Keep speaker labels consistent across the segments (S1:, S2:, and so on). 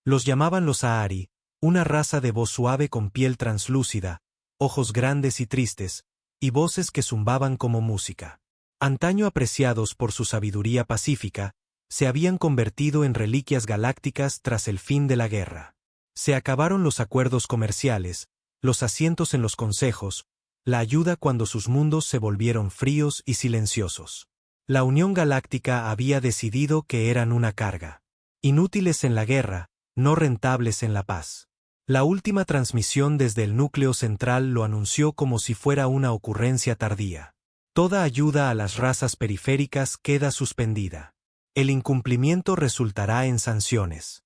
S1: Los llamaban los Ahari, una raza de voz suave con piel translúcida, ojos grandes y tristes, y voces que zumbaban como música. Antaño apreciados por su sabiduría pacífica, se habían convertido en reliquias galácticas tras el fin de la guerra. Se acabaron los acuerdos comerciales, los asientos en los consejos, la ayuda cuando sus mundos se volvieron fríos y silenciosos. La Unión Galáctica había decidido que eran una carga. Inútiles en la guerra, no rentables en la paz. La última transmisión desde el núcleo central lo anunció como si fuera una ocurrencia tardía. Toda ayuda a las razas periféricas queda suspendida. El incumplimiento resultará en sanciones.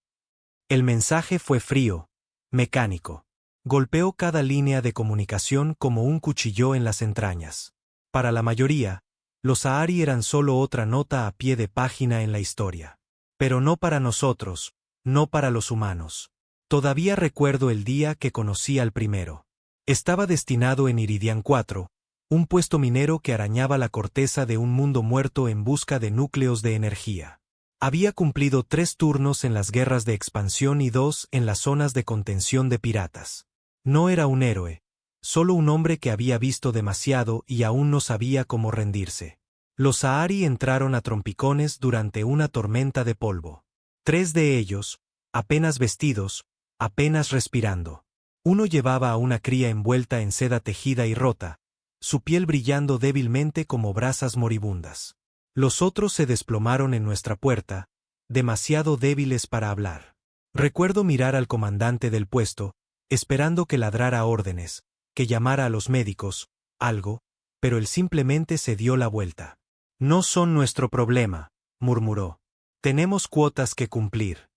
S1: El mensaje fue frío, mecánico. Golpeó cada línea de comunicación como un cuchillo en las entrañas. Para la mayoría, los Ahari eran solo otra nota a pie de página en la historia. Pero no para nosotros, no para los humanos. Todavía recuerdo el día que conocí al primero. Estaba destinado en Iridian 4, un puesto minero que arañaba la corteza de un mundo muerto en busca de núcleos de energía. Había cumplido 3 turnos en las guerras de expansión y 2 en las zonas de contención de piratas. No era un héroe, solo un hombre que había visto demasiado y aún no sabía cómo rendirse. Los Ahari entraron a trompicones durante una tormenta de polvo. 3 de ellos, apenas vestidos, apenas respirando. Uno llevaba a una cría envuelta en seda tejida y rota, su piel brillando débilmente como brasas moribundas. Los otros se desplomaron en nuestra puerta, demasiado débiles para hablar. Recuerdo mirar al comandante del puesto, esperando que ladrara órdenes, que llamara a los médicos, algo, pero él simplemente se dio la vuelta. No son nuestro problema, murmuró. Tenemos cuotas que cumplir.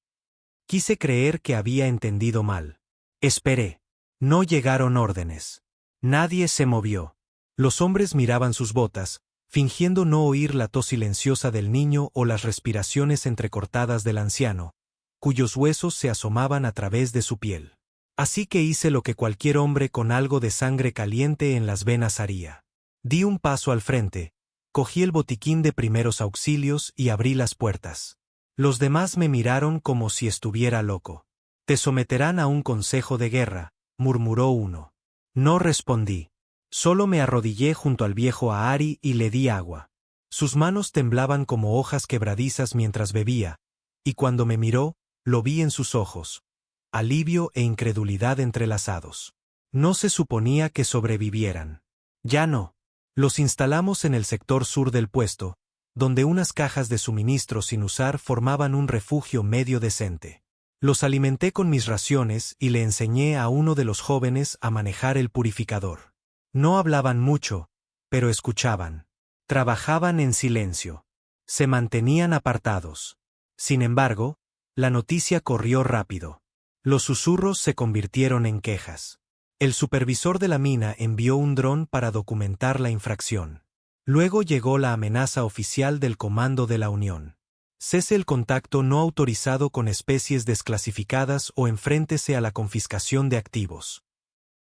S1: Quise creer que había entendido mal. Esperé. No llegaron órdenes. Nadie se movió. Los hombres miraban sus botas, fingiendo no oír la tos silenciosa del niño o las respiraciones entrecortadas del anciano, cuyos huesos se asomaban a través de su piel. Así que hice lo que cualquier hombre con algo de sangre caliente en las venas haría. Di un paso al frente, cogí el botiquín de primeros auxilios y abrí las puertas. Los demás me miraron como si estuviera loco. «Te someterán a un consejo de guerra», murmuró uno. No respondí. Solo me arrodillé junto al viejo Ahari y le di agua. Sus manos temblaban como hojas quebradizas mientras bebía, y cuando me miró, lo vi en sus ojos. Alivio e incredulidad entrelazados. No se suponía que sobrevivieran. Ya no. Los instalamos en el sector sur del puesto, donde unas cajas de suministros sin usar formaban un refugio medio decente. Los alimenté con mis raciones y le enseñé a uno de los jóvenes a manejar el purificador. No hablaban mucho, pero escuchaban. Trabajaban en silencio. Se mantenían apartados. Sin embargo, la noticia corrió rápido. Los susurros se convirtieron en quejas. El supervisor de la mina envió un dron para documentar la infracción. Luego llegó la amenaza oficial del Comando de la Unión. Cese el contacto no autorizado con especies desclasificadas o enfréntese a la confiscación de activos.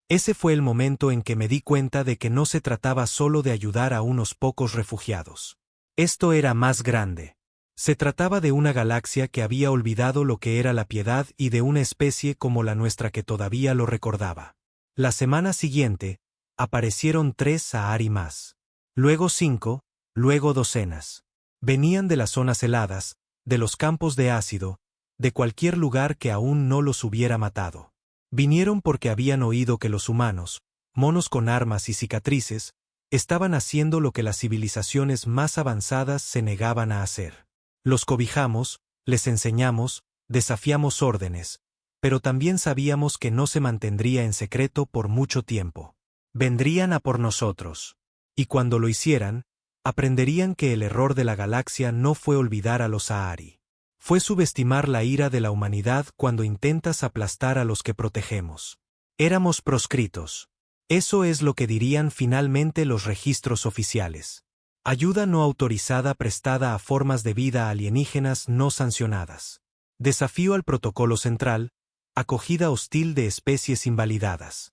S1: Ese fue el momento en que me di cuenta de que no se trataba solo de ayudar a unos pocos refugiados. Esto era más grande. Se trataba de una galaxia que había olvidado lo que era la piedad y de una especie como la nuestra que todavía lo recordaba. La semana siguiente, aparecieron 3 Ahari más. Luego 5, luego docenas. Venían de las zonas heladas, de los campos de ácido, de cualquier lugar que aún no los hubiera matado. Vinieron porque habían oído que los humanos, monos con armas y cicatrices, estaban haciendo lo que las civilizaciones más avanzadas se negaban a hacer. Los cobijamos, les enseñamos, desafiamos órdenes, pero también sabíamos que no se mantendría en secreto por mucho tiempo. Vendrían a por nosotros. Y cuando lo hicieran, aprenderían que el error de la galaxia no fue olvidar a los Ahari. Fue subestimar la ira de la humanidad cuando intentas aplastar a los que protegemos. Éramos proscritos. Eso es lo que dirían finalmente los registros oficiales. Ayuda no autorizada prestada a formas de vida alienígenas no sancionadas. Desafío al protocolo central, acogida hostil de especies invalidadas.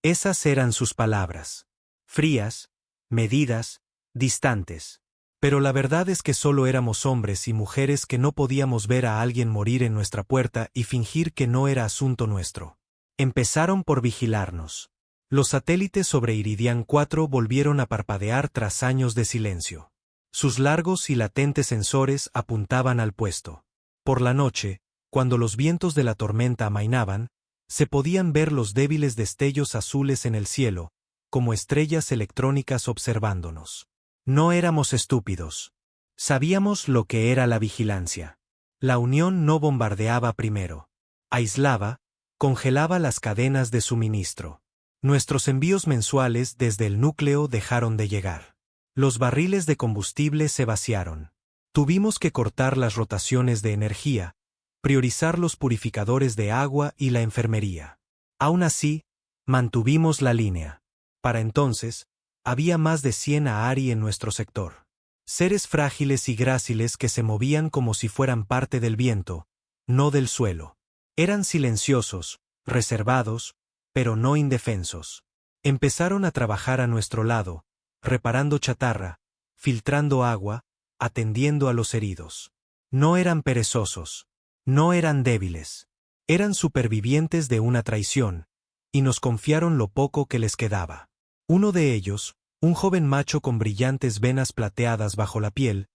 S1: Esas eran sus palabras. Frías, medidas, distantes. Pero la verdad es que solo éramos hombres y mujeres que no podíamos ver a alguien morir en nuestra puerta y fingir que no era asunto nuestro. Empezaron por vigilarnos. Los satélites sobre Iridian 4 volvieron a parpadear tras años de silencio. Sus largos y latentes sensores apuntaban al puesto. Por la noche, cuando los vientos de la tormenta amainaban, se podían ver los débiles destellos azules en el cielo, como estrellas electrónicas observándonos. No éramos estúpidos. Sabíamos lo que era la vigilancia. La Unión no bombardeaba primero. Aislaba, congelaba las cadenas de suministro. Nuestros envíos mensuales desde el núcleo dejaron de llegar. Los barriles de combustible se vaciaron. Tuvimos que cortar las rotaciones de energía, priorizar los purificadores de agua y la enfermería. Aún así, mantuvimos la línea. Para entonces, había más de 100 Ahri en nuestro sector. Seres frágiles y gráciles que se movían como si fueran parte del viento, no del suelo. Eran silenciosos, reservados, pero no indefensos. Empezaron a trabajar a nuestro lado, reparando chatarra, filtrando agua, atendiendo a los heridos. No eran perezosos. No eran débiles. Eran supervivientes de una traición, y nos confiaron lo poco que les quedaba. Uno de ellos, un joven macho con brillantes venas plateadas bajo la piel,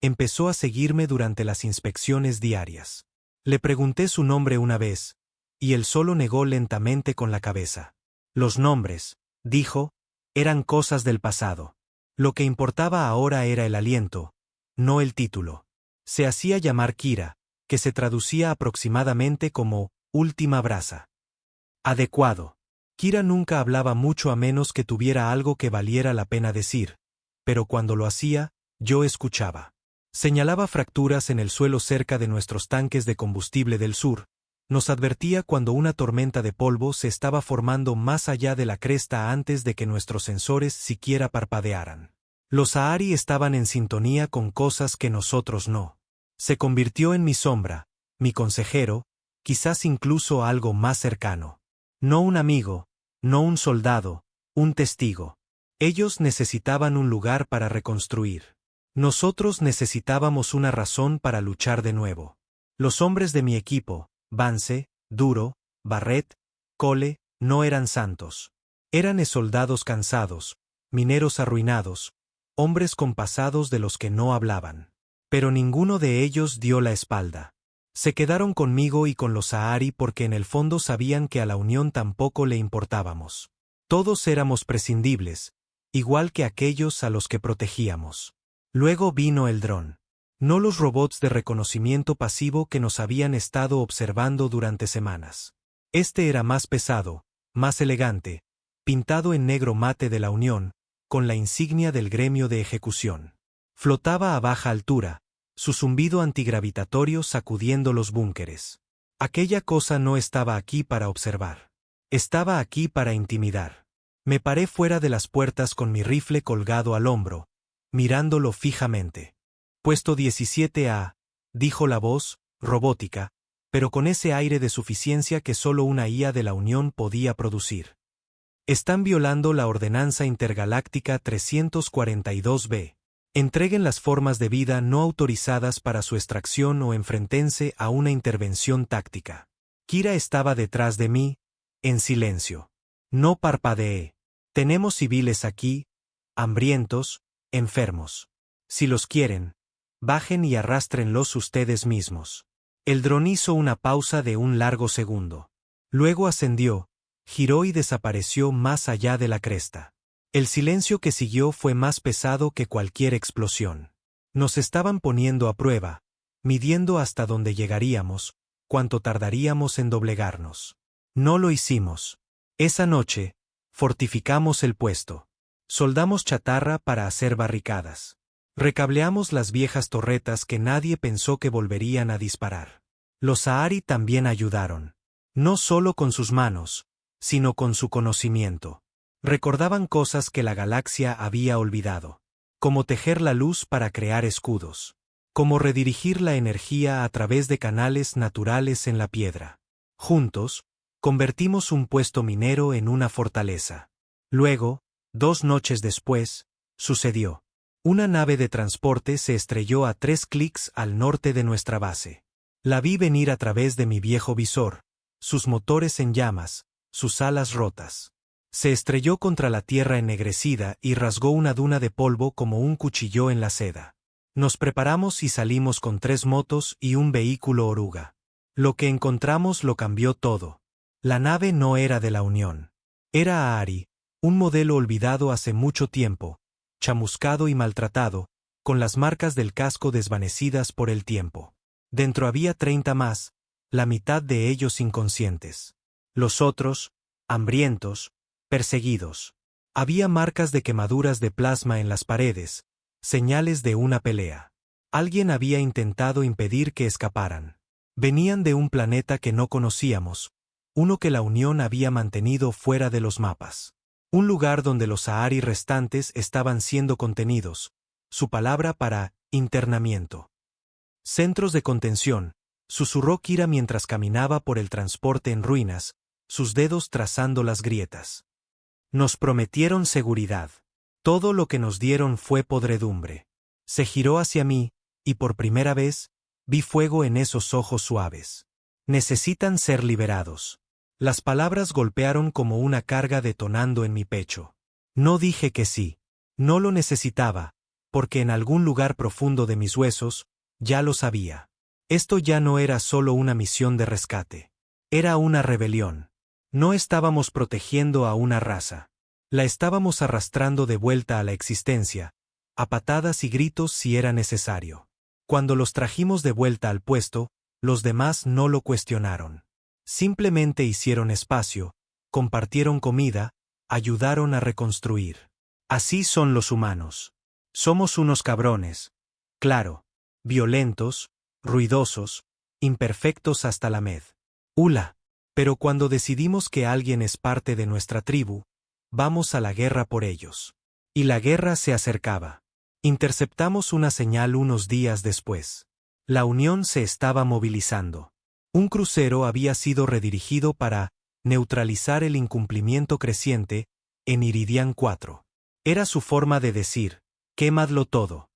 S1: empezó a seguirme durante las inspecciones diarias. Le pregunté su nombre una vez, y él solo negó lentamente con la cabeza. Los nombres, dijo, eran cosas del pasado. Lo que importaba ahora era el aliento, no el título. Se hacía llamar Kira, que se traducía aproximadamente como última brasa. Adecuado. Kira nunca hablaba mucho a menos que tuviera algo que valiera la pena decir, pero cuando lo hacía, yo escuchaba. Señalaba fracturas en el suelo cerca de nuestros tanques de combustible del sur, nos advertía cuando una tormenta de polvo se estaba formando más allá de la cresta antes de que nuestros sensores siquiera parpadearan. Los Ahri estaban en sintonía con cosas que nosotros no. Se convirtió en mi sombra, mi consejero, quizás incluso algo más cercano. No un amigo, no un soldado, un testigo. Ellos necesitaban un lugar para reconstruir. Nosotros necesitábamos una razón para luchar de nuevo. Los hombres de mi equipo, Vance, Duro, Barrett, Cole, no eran santos. Eran soldados cansados, mineros arruinados, hombres con pasados de los que no hablaban. Pero ninguno de ellos dio la espalda. Se quedaron conmigo y con los Ahri porque en el fondo sabían que a la Unión tampoco le importábamos. Todos éramos prescindibles, igual que aquellos a los que protegíamos. Luego vino el dron. No los robots de reconocimiento pasivo que nos habían estado observando durante semanas. Este era más pesado, más elegante, pintado en negro mate de la Unión, con la insignia del gremio de ejecución. Flotaba a baja altura, su zumbido antigravitatorio sacudiendo los búnkeres. Aquella cosa no estaba aquí para observar. Estaba aquí para intimidar. Me paré fuera de las puertas con mi rifle colgado al hombro, mirándolo fijamente. Puesto 17A, dijo la voz, robótica, pero con ese aire de suficiencia que solo una IA de la Unión podía producir. Están violando la Ordenanza Intergaláctica 342B. Entreguen las formas de vida no autorizadas para su extracción o enfréntense a una intervención táctica. Kira estaba detrás de mí, en silencio. No parpadeé. Tenemos civiles aquí, hambrientos, enfermos. Si los quieren, bajen y arrástrenlos ustedes mismos. El dron hizo una pausa de un largo segundo. Luego ascendió, giró y desapareció más allá de la cresta. El silencio que siguió fue más pesado que cualquier explosión. Nos estaban poniendo a prueba, midiendo hasta dónde llegaríamos, cuánto tardaríamos en doblegarnos. No lo hicimos. Esa noche, fortificamos el puesto. Soldamos chatarra para hacer barricadas. Recableamos las viejas torretas que nadie pensó que volverían a disparar. Los Ahri también ayudaron. No solo con sus manos, sino con su conocimiento. Recordaban cosas que la galaxia había olvidado. Cómo tejer la luz para crear escudos. Cómo redirigir la energía a través de canales naturales en la piedra. Juntos, convertimos un puesto minero en una fortaleza. Luego, 2 noches después, sucedió. Una nave de transporte se estrelló a 3 clics al norte de nuestra base. La vi venir a través de mi viejo visor, sus motores en llamas, sus alas rotas. Se estrelló contra la tierra ennegrecida y rasgó una duna de polvo como un cuchillo en la seda. Nos preparamos y salimos con 3 motos y un vehículo oruga. Lo que encontramos lo cambió todo. La nave no era de la Unión. Era Ahri, un modelo olvidado hace mucho tiempo, chamuscado y maltratado, con las marcas del casco desvanecidas por el tiempo. Dentro había 30 más, la mitad de ellos inconscientes. Los otros, hambrientos, perseguidos. Había marcas de quemaduras de plasma en las paredes, señales de una pelea. Alguien había intentado impedir que escaparan. Venían de un planeta que no conocíamos, uno que la Unión había mantenido fuera de los mapas. Un lugar donde los Ahri restantes estaban siendo contenidos, su palabra para internamiento. Centros de contención, susurró Kira mientras caminaba por el transporte en ruinas, sus dedos trazando las grietas. Nos prometieron seguridad. Todo lo que nos dieron fue podredumbre. Se giró hacia mí, y por primera vez, vi fuego en esos ojos suaves. Necesitan ser liberados. Las palabras golpearon como una carga detonando en mi pecho. No dije que sí. No lo necesitaba, porque en algún lugar profundo de mis huesos, ya lo sabía. Esto ya no era solo una misión de rescate. Era una rebelión. No estábamos protegiendo a una raza. La estábamos arrastrando de vuelta a la existencia, a patadas y gritos si era necesario. Cuando los trajimos de vuelta al puesto, los demás no lo cuestionaron. Simplemente hicieron espacio, compartieron comida, ayudaron a reconstruir. Así son los humanos. Somos unos cabrones. Claro, violentos, ruidosos, imperfectos hasta la médula. Pero cuando decidimos que alguien es parte de nuestra tribu, vamos a la guerra por ellos. Y la guerra se acercaba. Interceptamos una señal unos días después. La Unión se estaba movilizando. Un crucero había sido redirigido para neutralizar el incumplimiento creciente en Iridian 4. Era su forma de decir, quémadlo todo.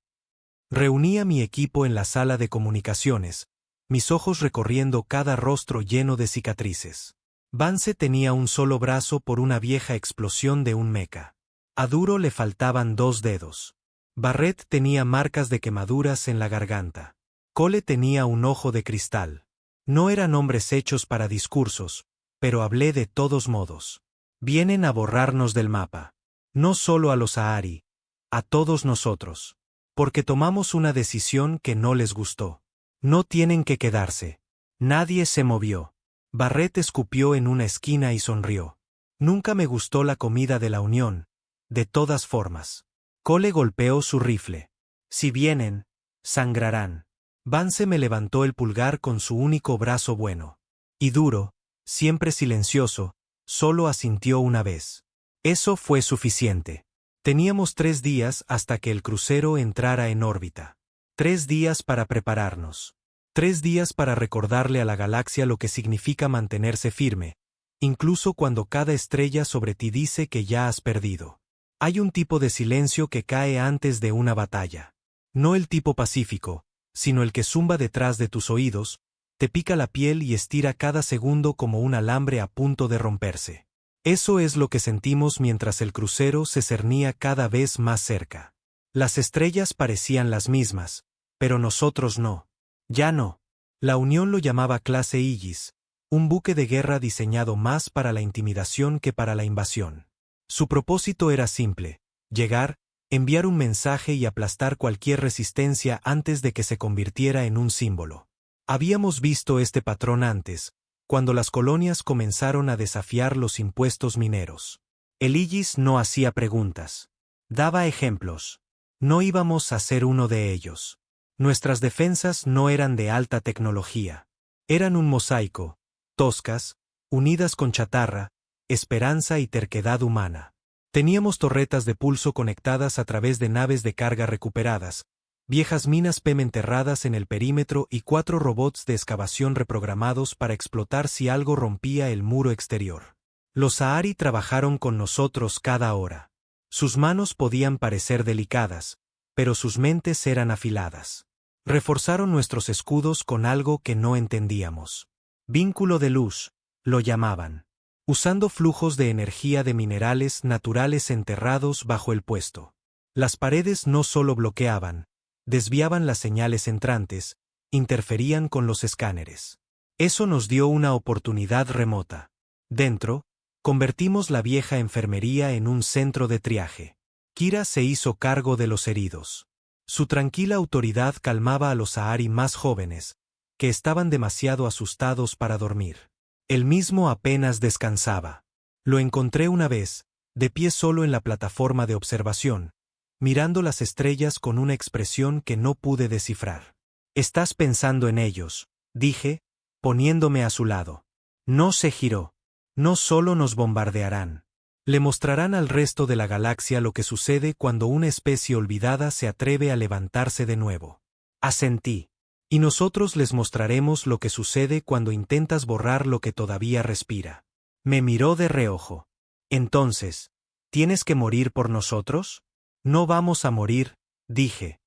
S1: Reuní a mi equipo en la sala de comunicaciones, mis ojos recorriendo cada rostro lleno de cicatrices. Vance tenía un solo brazo por una vieja explosión de un mecha. A Duro le faltaban 2 dedos. Barrett tenía marcas de quemaduras en la garganta. Cole tenía un ojo de cristal. No eran hombres hechos para discursos, pero hablé de todos modos. Vienen a borrarnos del mapa. No solo a los Ahri, a todos nosotros. Porque tomamos una decisión que no les gustó. No tienen que quedarse. Nadie se movió. Barrett escupió en una esquina y sonrió. Nunca me gustó la comida de la Unión, de todas formas. Cole golpeó su rifle. Si vienen, sangrarán. Vance me levantó el pulgar con su único brazo bueno. Y Duro, siempre silencioso, solo asintió una vez. Eso fue suficiente. Teníamos 3 días hasta que el crucero entrara en órbita. 3 días para prepararnos. 3 días para recordarle a la galaxia lo que significa mantenerse firme, incluso cuando cada estrella sobre ti dice que ya has perdido. Hay un tipo de silencio que cae antes de una batalla. No el tipo pacífico, sino el que zumba detrás de tus oídos, te pica la piel y estira cada segundo como un alambre a punto de romperse. Eso es lo que sentimos mientras el crucero se cernía cada vez más cerca. Las estrellas parecían las mismas, pero nosotros no. Ya no. La Unión lo llamaba clase Aegis, un buque de guerra diseñado más para la intimidación que para la invasión. Su propósito era simple: llegar, enviar un mensaje y aplastar cualquier resistencia antes de que se convirtiera en un símbolo. Habíamos visto este patrón antes, cuando las colonias comenzaron a desafiar los impuestos mineros. El Aegis no hacía preguntas. Daba ejemplos. No íbamos a ser uno de ellos. Nuestras defensas no eran de alta tecnología. Eran un mosaico, toscas, unidas con chatarra, esperanza y terquedad humana. Teníamos torretas de pulso conectadas a través de naves de carga recuperadas, viejas minas PEM enterradas en el perímetro y 4 robots de excavación reprogramados para explotar si algo rompía el muro exterior. Los Ahri trabajaron con nosotros cada hora. Sus manos podían parecer delicadas, pero sus mentes eran afiladas. Reforzaron nuestros escudos con algo que no entendíamos. Vínculo de luz, lo llamaban. Usando flujos de energía de minerales naturales enterrados bajo el puesto. Las paredes no solo bloqueaban, desviaban las señales entrantes, interferían con los escáneres. Eso nos dio una oportunidad remota. Dentro, convertimos la vieja enfermería en un centro de triaje. Kira se hizo cargo de los heridos. Su tranquila autoridad calmaba a los Sahari más jóvenes, que estaban demasiado asustados para dormir. Él mismo apenas descansaba. Lo encontré una vez, de pie solo en la plataforma de observación, mirando las estrellas con una expresión que no pude descifrar. «Estás pensando en ellos», dije, poniéndome a su lado. No se giró. No solo nos bombardearán. Le mostrarán al resto de la galaxia lo que sucede cuando una especie olvidada se atreve a levantarse de nuevo. Asentí. Y nosotros les mostraremos lo que sucede cuando intentas borrar lo que todavía respira. Me miró de reojo. Entonces, ¿tienes que morir por nosotros? No vamos a morir, dije.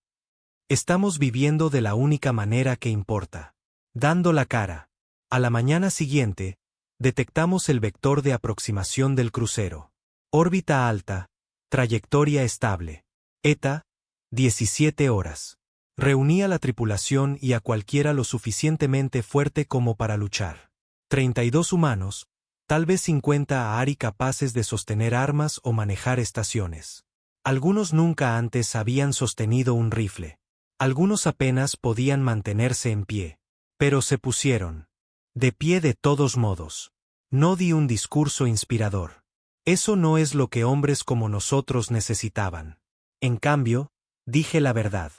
S1: Estamos viviendo de la única manera que importa. Dando la cara. A la mañana siguiente, detectamos el vector de aproximación del crucero. Órbita alta, trayectoria estable. ETA, 17 horas. Reuní a la tripulación y a cualquiera lo suficientemente fuerte como para luchar. 32 humanos, tal vez 50 Ahari capaces de sostener armas o manejar estaciones. Algunos nunca antes habían sostenido un rifle. Algunos apenas podían mantenerse en pie. Pero se pusieron. De pie de todos modos. No di un discurso inspirador. Eso no es lo que hombres como nosotros necesitaban. En cambio, dije la verdad.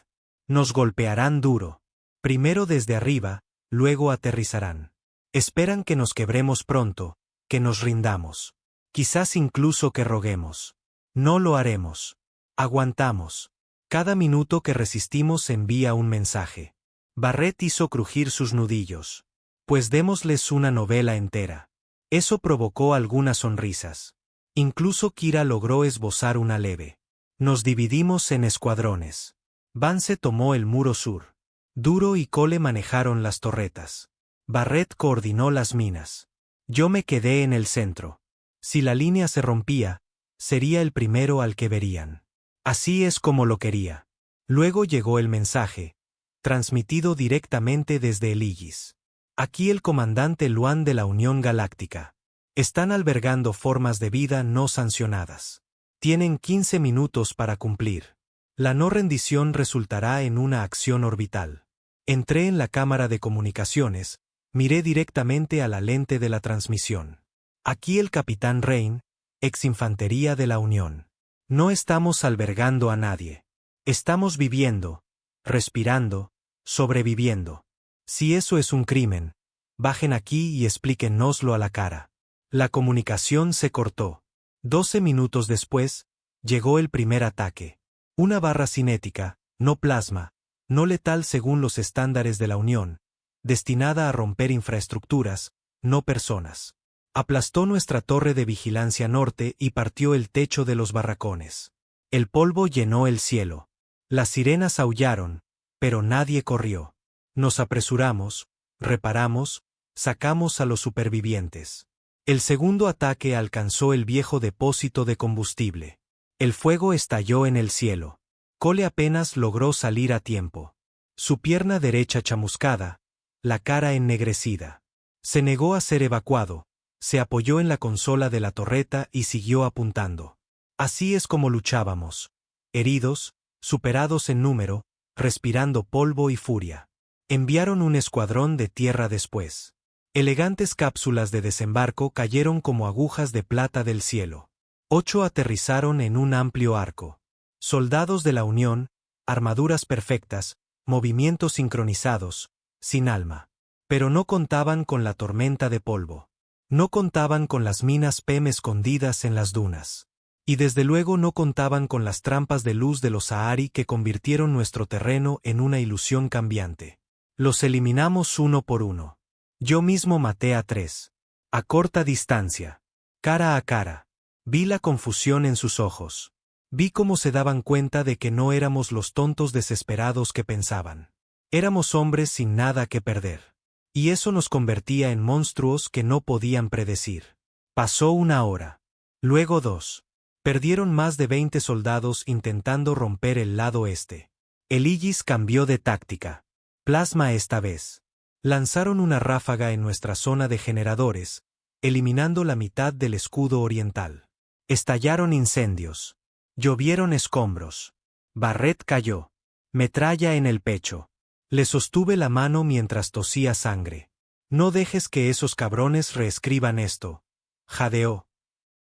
S1: Nos golpearán duro. Primero desde arriba, luego aterrizarán. Esperan que nos quebremos pronto, que nos rindamos. Quizás incluso que roguemos. No lo haremos. Aguantamos. Cada minuto que resistimos envía un mensaje. Barrett hizo crujir sus nudillos. Pues démosles una novela entera. Eso provocó algunas sonrisas. Incluso Kira logró esbozar una leve. Nos dividimos en escuadrones. Vance tomó el muro sur. Duro y Cole manejaron las torretas. Barrett coordinó las minas. Yo me quedé en el centro. Si la línea se rompía, sería el primero al que verían. Así es como lo quería. Luego llegó el mensaje, transmitido directamente desde el Aegis. Aquí el comandante Luan de la Unión Galáctica. Están albergando formas de vida no sancionadas. Tienen 15 minutos para cumplir. La no rendición resultará en una acción orbital. Entré en la cámara de comunicaciones, miré directamente a la lente de la transmisión. Aquí el capitán Rain, ex infantería de la Unión. No estamos albergando a nadie. Estamos viviendo, respirando, sobreviviendo. Si eso es un crimen, bajen aquí y explíquennoslo a la cara. La comunicación se cortó. 12 minutos después, llegó el primer ataque. Una barra cinética, no plasma, no letal según los estándares de la Unión, destinada a romper infraestructuras, no personas. Aplastó nuestra torre de vigilancia norte y partió el techo de los barracones. El polvo llenó el cielo. Las sirenas aullaron, pero nadie corrió. Nos apresuramos, reparamos, sacamos a los supervivientes. El segundo ataque alcanzó el viejo depósito de combustible. El fuego estalló en el cielo. Cole apenas logró salir a tiempo. Su pierna derecha chamuscada, la cara ennegrecida. Se negó a ser evacuado, se apoyó en la consola de la torreta y siguió apuntando. Así es como luchábamos. Heridos, superados en número, respirando polvo y furia. Enviaron un escuadrón de tierra después. Elegantes cápsulas de desembarco cayeron como agujas de plata del cielo. 8 aterrizaron en un amplio arco. Soldados de la Unión, armaduras perfectas, movimientos sincronizados, sin alma. Pero no contaban con la tormenta de polvo. No contaban con las minas PEM escondidas en las dunas. Y desde luego no contaban con las trampas de luz de los Sahari que convirtieron nuestro terreno en una ilusión cambiante. Los eliminamos uno por uno. Yo mismo maté a 3. A corta distancia. Cara a cara. Vi la confusión en sus ojos. Vi cómo se daban cuenta de que no éramos los tontos desesperados que pensaban. Éramos hombres sin nada que perder. Y eso nos convertía en monstruos que no podían predecir. Pasó 1 hora. Luego 2. Perdieron más de 20 soldados intentando romper el lado este. El Aegis cambió de táctica. Plasma esta vez. Lanzaron una ráfaga en nuestra zona de generadores, eliminando la mitad del escudo oriental. Estallaron incendios. Llovieron escombros. Barret cayó. Metralla en el pecho. Le sostuve la mano mientras tosía sangre. No dejes que esos cabrones reescriban esto. Jadeó.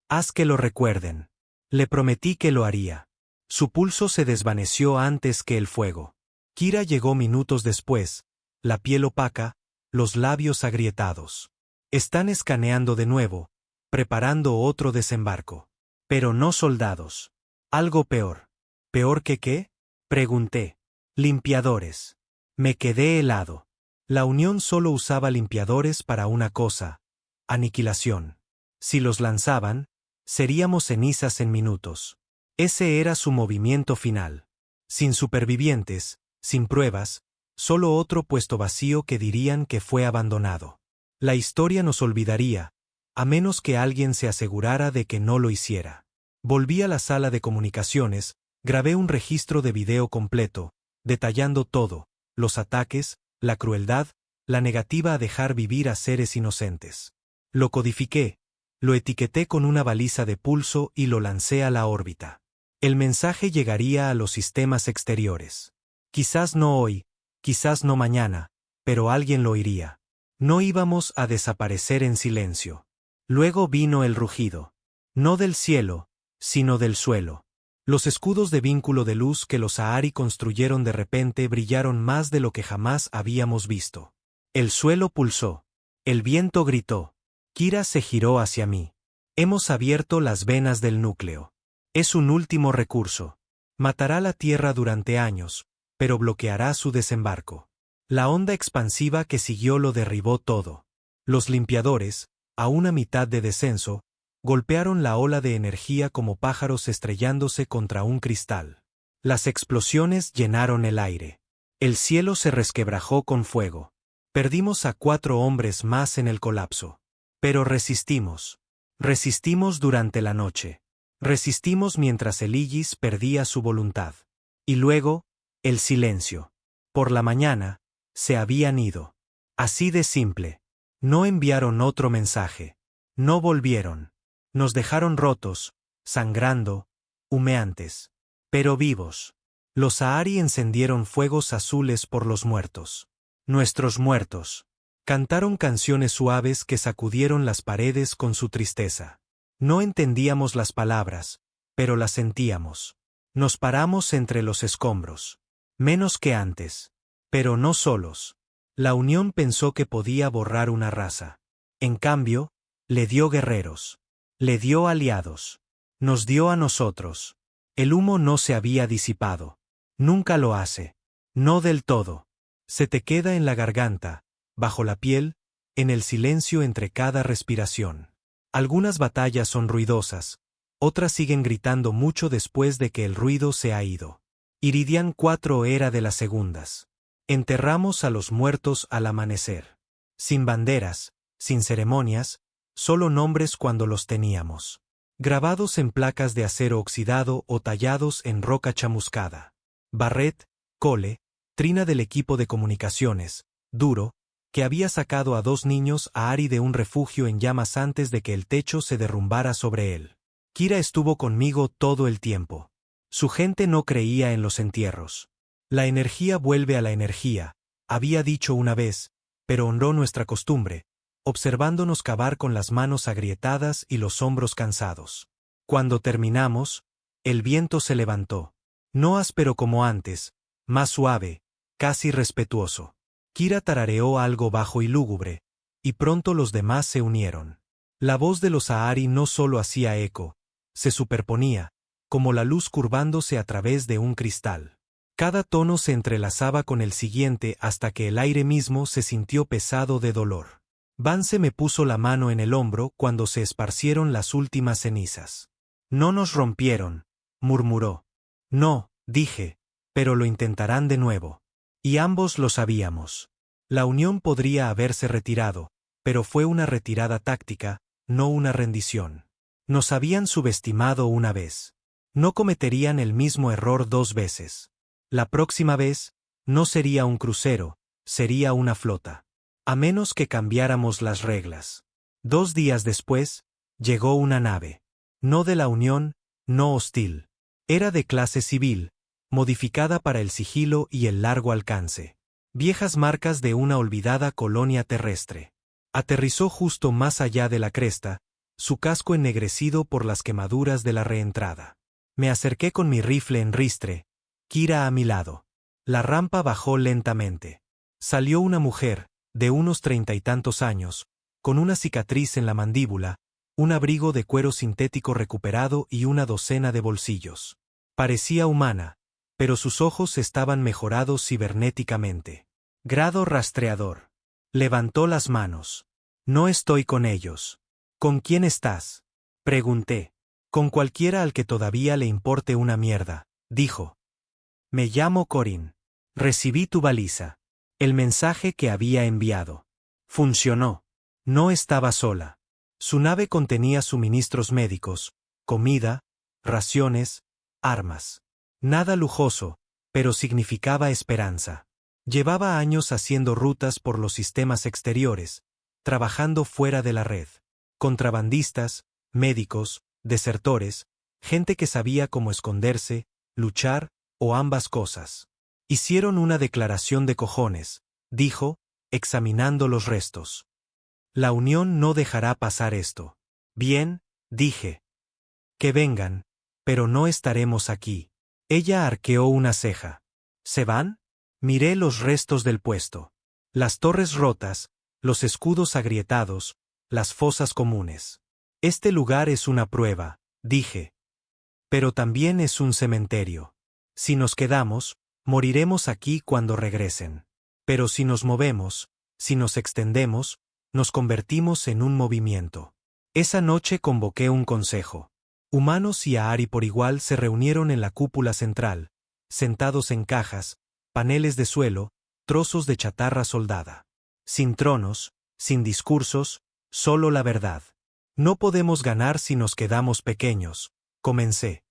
S1: Haz que lo recuerden. Le prometí que lo haría. Su pulso se desvaneció antes que el fuego. Kira llegó minutos después, la piel opaca, los labios agrietados. Están escaneando de nuevo, preparando otro desembarco. Pero no soldados. Algo peor. ¿Peor que qué? Pregunté. Limpiadores. Me quedé helado. La Unión solo usaba limpiadores para una cosa: aniquilación. Si los lanzaban, seríamos cenizas en minutos. Ese era su movimiento final. Sin supervivientes, sin pruebas, solo otro puesto vacío que dirían que fue abandonado. La historia nos olvidaría, a menos que alguien se asegurara de que no lo hiciera. Volví a la sala de comunicaciones, grabé un registro de video completo, detallando todo: los ataques, la crueldad, la negativa a dejar vivir a seres inocentes. Lo codifiqué, lo etiqueté con una baliza de pulso y lo lancé a la órbita. El mensaje llegaría a los sistemas exteriores. Quizás no hoy, quizás no mañana, pero alguien lo oiría. No íbamos a desaparecer en silencio. Luego vino el rugido. No del cielo, sino del suelo. Los escudos de vínculo de luz que los Ahari construyeron de repente brillaron más de lo que jamás habíamos visto. El suelo pulsó. El viento gritó. Kira se giró hacia mí. Hemos abierto las venas del núcleo. Es un último recurso. Matará la Tierra durante años, pero bloqueará su desembarco. La onda expansiva que siguió lo derribó todo. Los limpiadores, a una mitad de descenso, golpearon la ola de energía como pájaros estrellándose contra un cristal. Las explosiones llenaron el aire. El cielo se resquebrajó con fuego. Perdimos a 4 hombres más en el colapso. Pero resistimos. Resistimos durante la noche. Resistimos mientras el Aegis perdía su voluntad. Y luego, el silencio. Por la mañana, se habían ido. Así de simple. No enviaron otro mensaje. No volvieron. Nos dejaron rotos, sangrando, humeantes. Pero vivos. Los Ahari encendieron fuegos azules por los muertos. Nuestros muertos. Cantaron canciones suaves que sacudieron las paredes con su tristeza. No entendíamos las palabras, pero las sentíamos. Nos paramos entre los escombros. Menos que antes. Pero no solos. La Unión pensó que podía borrar una raza. En cambio, le dio guerreros. Le dio aliados. Nos dio a nosotros. El humo no se había disipado. Nunca lo hace. No del todo. Se te queda en la garganta, bajo la piel, en el silencio entre cada respiración. Algunas batallas son ruidosas, otras siguen gritando mucho después de que el ruido se ha ido. Iridian 4 era de las segundas. Enterramos a los muertos al amanecer. Sin banderas, sin ceremonias, solo nombres cuando los teníamos. Grabados en placas de acero oxidado o tallados en roca chamuscada. Barret, Cole, Trina del equipo de comunicaciones, Duro, que había sacado a 2 niños Ahari de un refugio en llamas antes de que el techo se derrumbara sobre él. Kira estuvo conmigo todo el tiempo. Su gente no creía en los entierros. La energía vuelve a la energía, había dicho una vez, pero honró nuestra costumbre, observándonos cavar con las manos agrietadas y los hombros cansados. Cuando terminamos, el viento se levantó. No áspero como antes, más suave, casi respetuoso. Kira tarareó algo bajo y lúgubre, y pronto los demás se unieron. La voz de los Ahari no solo hacía eco, se superponía, como la luz curvándose a través de un cristal. Cada tono se entrelazaba con el siguiente hasta que el aire mismo se sintió pesado de dolor. Vance me puso la mano en el hombro cuando se esparcieron las últimas cenizas. No nos rompieron, murmuró. No, dije, pero lo intentarán de nuevo. Y ambos lo sabíamos. La Unión podría haberse retirado, pero fue una retirada táctica, no una rendición. Nos habían subestimado una vez. No cometerían el mismo error 2 veces. La próxima vez, no sería un crucero, sería una flota. A menos que cambiáramos las reglas. 2 días después, llegó una nave. No de la Unión, no hostil. Era de clase civil, modificada para el sigilo y el largo alcance. Viejas marcas de una olvidada colonia terrestre. Aterrizó justo más allá de la cresta, su casco ennegrecido por las quemaduras de la reentrada. Me acerqué con mi rifle en ristre, Kira a mi lado. La rampa bajó lentamente. Salió una mujer, de unos 30 y tantos años, con una cicatriz en la mandíbula, un abrigo de cuero sintético recuperado y una docena de bolsillos. Parecía humana, pero sus ojos estaban mejorados cibernéticamente. Grado rastreador. Levantó las manos. No estoy con ellos. ¿Con quién estás? Pregunté. Con cualquiera al que todavía le importe una mierda, dijo. Me llamo Corin. Recibí tu baliza. El mensaje que había enviado. Funcionó. No estaba sola. Su nave contenía suministros médicos, comida, raciones, armas. Nada lujoso, pero significaba esperanza. Llevaba años haciendo rutas por los sistemas exteriores, trabajando fuera de la red. Contrabandistas, médicos, desertores, gente que sabía cómo esconderse, luchar, o ambas cosas. Hicieron una declaración de cojones, dijo, examinando los restos. La Unión no dejará pasar esto. Bien, dije. Que vengan, pero no estaremos aquí. Ella arqueó una ceja. ¿Se van? Miré los restos del puesto. Las torres rotas, los escudos agrietados, las fosas comunes. Este lugar es una prueba, dije. Pero también es un cementerio. Si nos quedamos, moriremos aquí cuando regresen. Pero si nos movemos, si nos extendemos, nos convertimos en un movimiento. Esa noche convoqué un consejo. Humanos y Ahri por igual se reunieron en la cúpula central, sentados en cajas, paneles de suelo, trozos de chatarra soldada. Sin tronos, sin discursos, solo la verdad. No podemos ganar si nos quedamos pequeños, comencé.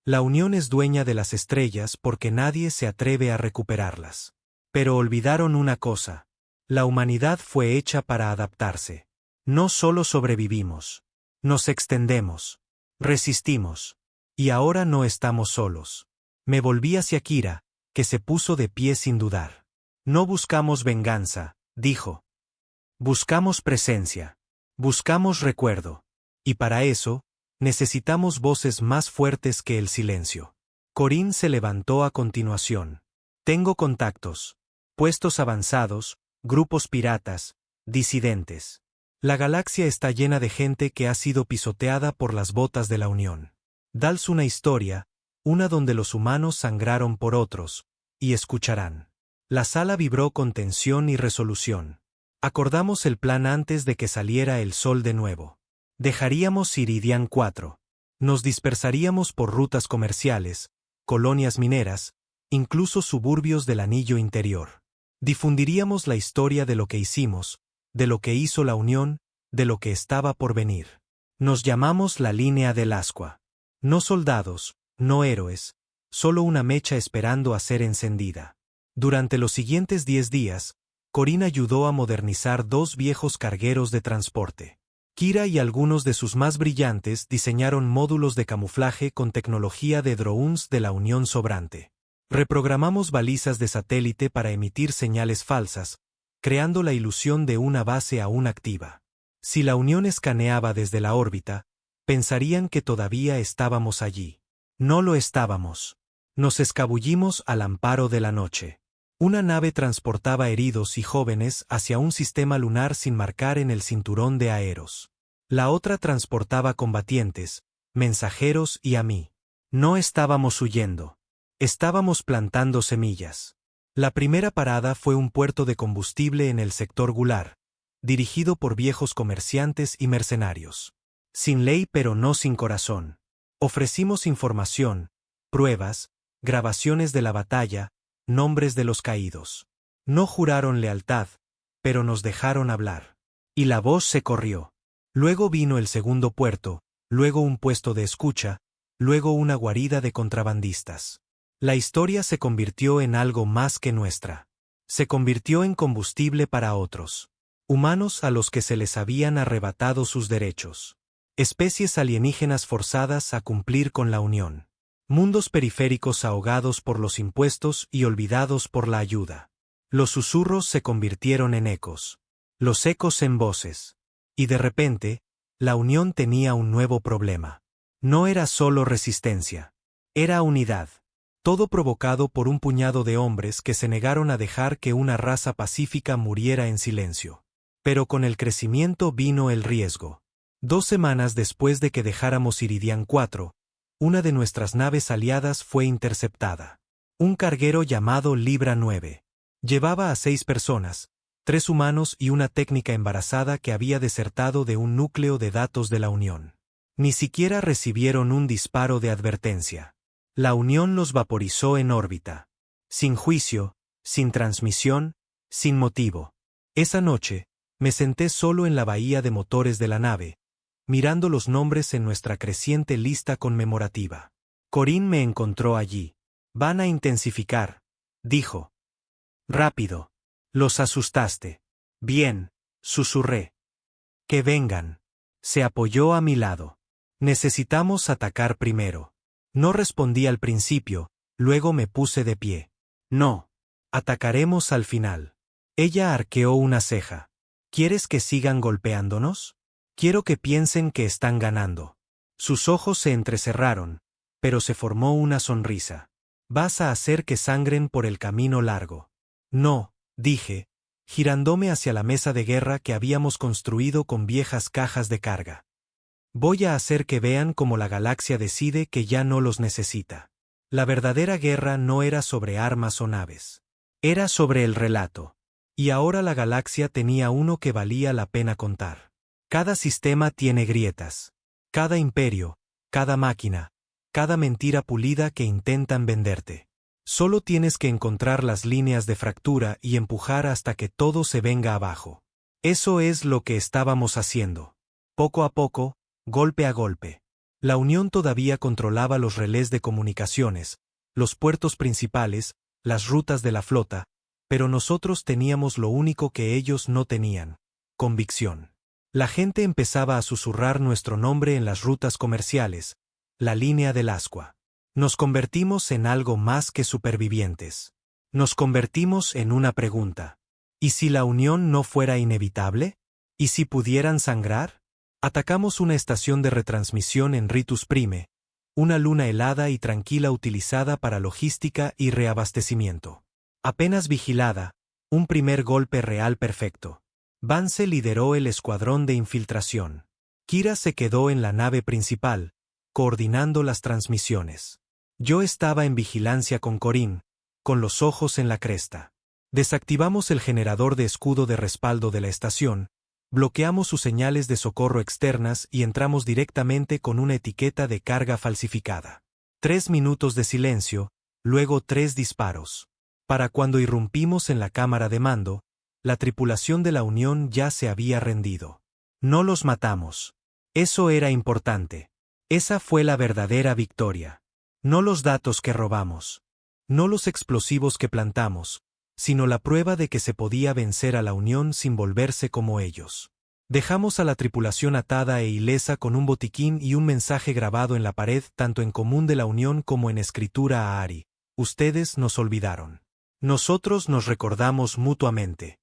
S1: La Unión es dueña de las estrellas porque nadie se atreve a recuperarlas. Pero olvidaron una cosa. La humanidad fue hecha para adaptarse. No solo sobrevivimos. Nos extendemos. Resistimos. Y ahora no estamos solos. Me volví hacia Kira, que se puso de pie sin dudar. No buscamos venganza, dijo. Buscamos presencia. Buscamos recuerdo. Y para eso, necesitamos voces más fuertes que el silencio. Corin se levantó a continuación. Tengo contactos. Puestos avanzados, grupos piratas, disidentes. La galaxia está llena de gente que ha sido pisoteada por las botas de la Unión. Dals una historia, una donde los humanos sangraron por otros, y escucharán. La sala vibró con tensión y resolución. Acordamos el plan antes de que saliera el sol de nuevo. Dejaríamos Iridian 4. Nos dispersaríamos por rutas comerciales, colonias mineras, incluso suburbios del anillo interior. Difundiríamos la historia de lo que hicimos, de lo que hizo la Unión, de lo que estaba por venir. Nos llamamos la línea del Ascua. No soldados, no héroes, solo una mecha esperando a ser encendida. Durante los siguientes 10 días, Corin ayudó a modernizar 2 viejos cargueros de transporte. Kira y algunos de sus más brillantes diseñaron módulos de camuflaje con tecnología de drones de la Unión Sobrante. Reprogramamos balizas de satélite para emitir señales falsas, creando la ilusión de una base aún activa. Si la Unión escaneaba desde la órbita, pensarían que todavía estábamos allí. No lo estábamos. Nos escabullimos al amparo de la noche. Una nave transportaba heridos y jóvenes hacia un sistema lunar sin marcar en el cinturón de Aeros. La otra transportaba combatientes, mensajeros y a mí. No estábamos huyendo. Estábamos plantando semillas. La primera parada fue un puerto de combustible en el sector Gular, dirigido por viejos comerciantes y mercenarios. Sin ley pero no sin corazón. Ofrecimos información, pruebas, grabaciones de la batalla, nombres de los caídos. No juraron lealtad, pero nos dejaron hablar. Y la voz se corrió. Luego vino el segundo puerto, luego un puesto de escucha, luego una guarida de contrabandistas. La historia se convirtió en algo más que nuestra. Se convirtió en combustible para otros. Humanos a los que se les habían arrebatado sus derechos. Especies alienígenas forzadas a cumplir con la unión. Mundos periféricos ahogados por los impuestos y olvidados por la ayuda. Los susurros se convirtieron en ecos. Los ecos en voces. Y de repente, la unión tenía un nuevo problema. No era solo resistencia. Era unidad. Todo provocado por un puñado de hombres que se negaron a dejar que una raza pacífica muriera en silencio. Pero con el crecimiento vino el riesgo. 2 semanas después de que dejáramos Iridian 4, una de nuestras naves aliadas fue interceptada. Un carguero llamado Libra 9. Llevaba a 6 personas, 3 humanos y una técnica embarazada que había desertado de un núcleo de datos de la Unión. Ni siquiera recibieron un disparo de advertencia. La Unión los vaporizó en órbita. Sin juicio, sin transmisión, sin motivo. Esa noche, me senté solo en la bahía de motores de la nave, mirando los nombres en nuestra creciente lista conmemorativa. Corinne me encontró allí. Van a intensificar, dijo. Rápido. Los asustaste. Bien, susurré. Que vengan. Se apoyó a mi lado. Necesitamos atacar primero. No respondí al principio, luego me puse de pie. No. Atacaremos al final. Ella arqueó una ceja. ¿Quieres que sigan golpeándonos? Quiero que piensen que están ganando. Sus ojos se entrecerraron, pero se formó una sonrisa. Vas a hacer que sangren por el camino largo. No, dije, girándome hacia la mesa de guerra que habíamos construido con viejas cajas de carga. Voy a hacer que vean cómo la galaxia decide que ya no los necesita. La verdadera guerra no era sobre armas o naves. Era sobre el relato. Y ahora la galaxia tenía uno que valía la pena contar. Cada sistema tiene grietas. Cada imperio, cada máquina, cada mentira pulida que intentan venderte. Solo tienes que encontrar las líneas de fractura y empujar hasta que todo se venga abajo. Eso es lo que estábamos haciendo. Poco a poco, golpe a golpe. La Unión todavía controlaba los relés de comunicaciones, los puertos principales, las rutas de la flota, pero nosotros teníamos lo único que ellos no tenían: convicción. La gente empezaba a susurrar nuestro nombre en las rutas comerciales, la línea del Ascua. Nos convertimos en algo más que supervivientes. Nos convertimos en una pregunta. ¿Y si la unión no fuera inevitable? ¿Y si pudieran sangrar? Atacamos una estación de retransmisión en Ritus Prime, una luna helada y tranquila utilizada para logística y reabastecimiento. Apenas vigilada, un primer golpe real perfecto. Vance lideró el escuadrón de infiltración. Kira se quedó en la nave principal, coordinando las transmisiones. Yo estaba en vigilancia con Corinne, con los ojos en la cresta. Desactivamos el generador de escudo de respaldo de la estación, bloqueamos sus señales de socorro externas y entramos directamente con una etiqueta de carga falsificada. 3 minutos de silencio, luego 3 disparos. Para cuando irrumpimos en la cámara de mando, la tripulación de la Unión ya se había rendido. No los matamos. Eso era importante. Esa fue la verdadera victoria. No los datos que robamos. No los explosivos que plantamos, sino la prueba de que se podía vencer a la Unión sin volverse como ellos. Dejamos a la tripulación atada e ilesa con un botiquín y un mensaje grabado en la pared tanto en común de la Unión como en escritura a Ari. Ustedes nos olvidaron. Nosotros nos recordamos mutuamente.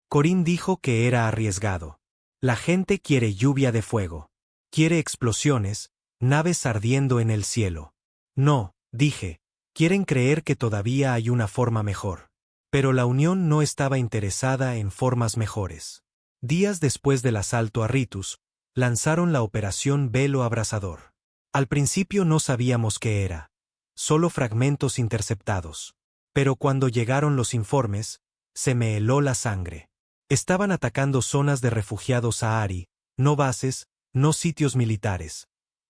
S1: Corinne dijo que era arriesgado. La gente quiere lluvia de fuego. Quiere explosiones, naves ardiendo en el cielo. No, dije, quieren creer que todavía hay una forma mejor. Pero la Unión no estaba interesada en formas mejores. Días después del asalto a Ritus, lanzaron la operación Velo Abrasador. Al principio no sabíamos qué era. Solo fragmentos interceptados. Pero cuando llegaron los informes, se me heló la sangre. Estaban atacando zonas de refugiados a Ari, no bases, no sitios militares.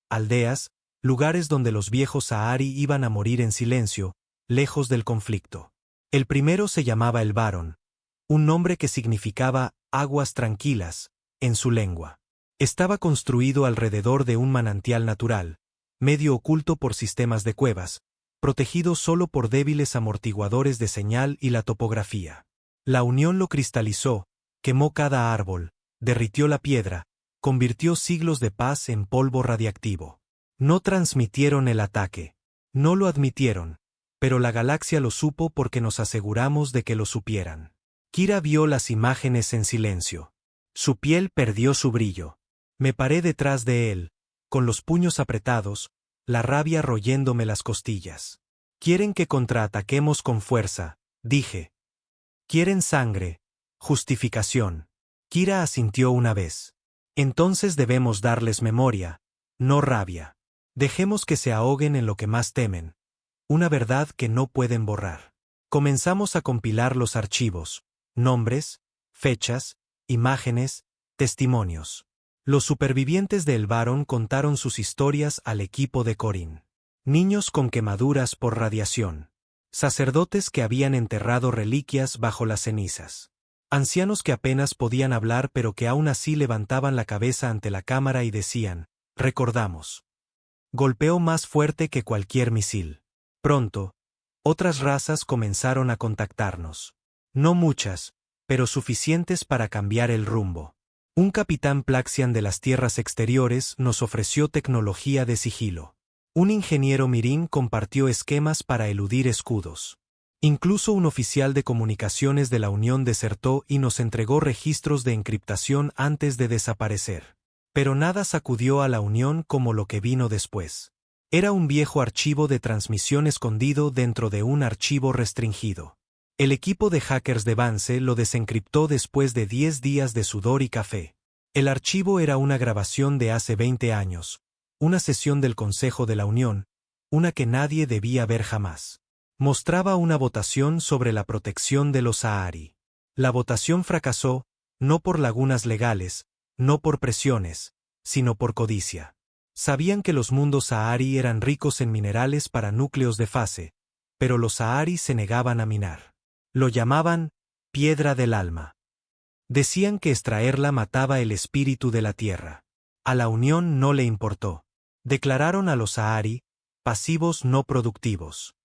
S1: Aldeas, lugares donde los viejos Sahari iban a morir en silencio, lejos del conflicto. El primero se llamaba El Barón, un nombre que significaba aguas tranquilas, en su lengua. Estaba construido alrededor de un manantial natural, medio oculto por sistemas de cuevas, protegido solo por débiles amortiguadores de señal y la topografía. La Unión lo cristalizó, quemó cada árbol, derritió la piedra, convirtió siglos de paz en polvo radiactivo. No transmitieron el ataque. No lo admitieron, pero la galaxia lo supo porque nos aseguramos de que lo supieran. Kira vio las imágenes en silencio. Su piel perdió su brillo. Me paré detrás de él, con los puños apretados, la rabia royéndome las costillas. Quieren que contraataquemos con fuerza, dije. Quieren sangre, justificación. Kira asintió una vez. Entonces debemos darles memoria, no rabia. Dejemos que se ahoguen en lo que más temen. Una verdad que no pueden borrar. Comenzamos a compilar los archivos, nombres, fechas, imágenes, testimonios. Los supervivientes de El Barón contaron sus historias al equipo de Corin. Niños con quemaduras por radiación. Sacerdotes que habían enterrado reliquias bajo las cenizas. Ancianos que apenas podían hablar pero que aún así levantaban la cabeza ante la cámara y decían, recordamos. Golpeó más fuerte que cualquier misil. Pronto, otras razas comenzaron a contactarnos. No muchas, pero suficientes para cambiar el rumbo. Un capitán Plaxian de las tierras exteriores nos ofreció tecnología de sigilo. Un ingeniero Mirin compartió esquemas para eludir escudos. Incluso un oficial de comunicaciones de la Unión desertó y nos entregó registros de encriptación antes de desaparecer. Pero nada sacudió a la Unión como lo que vino después. Era un viejo archivo de transmisión escondido dentro de un archivo restringido. El equipo de hackers de Vance lo desencriptó después de 10 días de sudor y café. El archivo era una grabación de hace 20 años, una sesión del Consejo de la Unión, una que nadie debía ver jamás. Mostraba una votación sobre la protección de los Sahari. La votación fracasó, no por lagunas legales, no por presiones, sino por codicia. Sabían que los mundos Sahari eran ricos en minerales para núcleos de fase, pero los Sahari se negaban a minar. Lo llamaban piedra del alma. Decían que extraerla mataba el espíritu de la tierra. A la Unión no le importó. Declararon a los Sahari pasivos no productivos.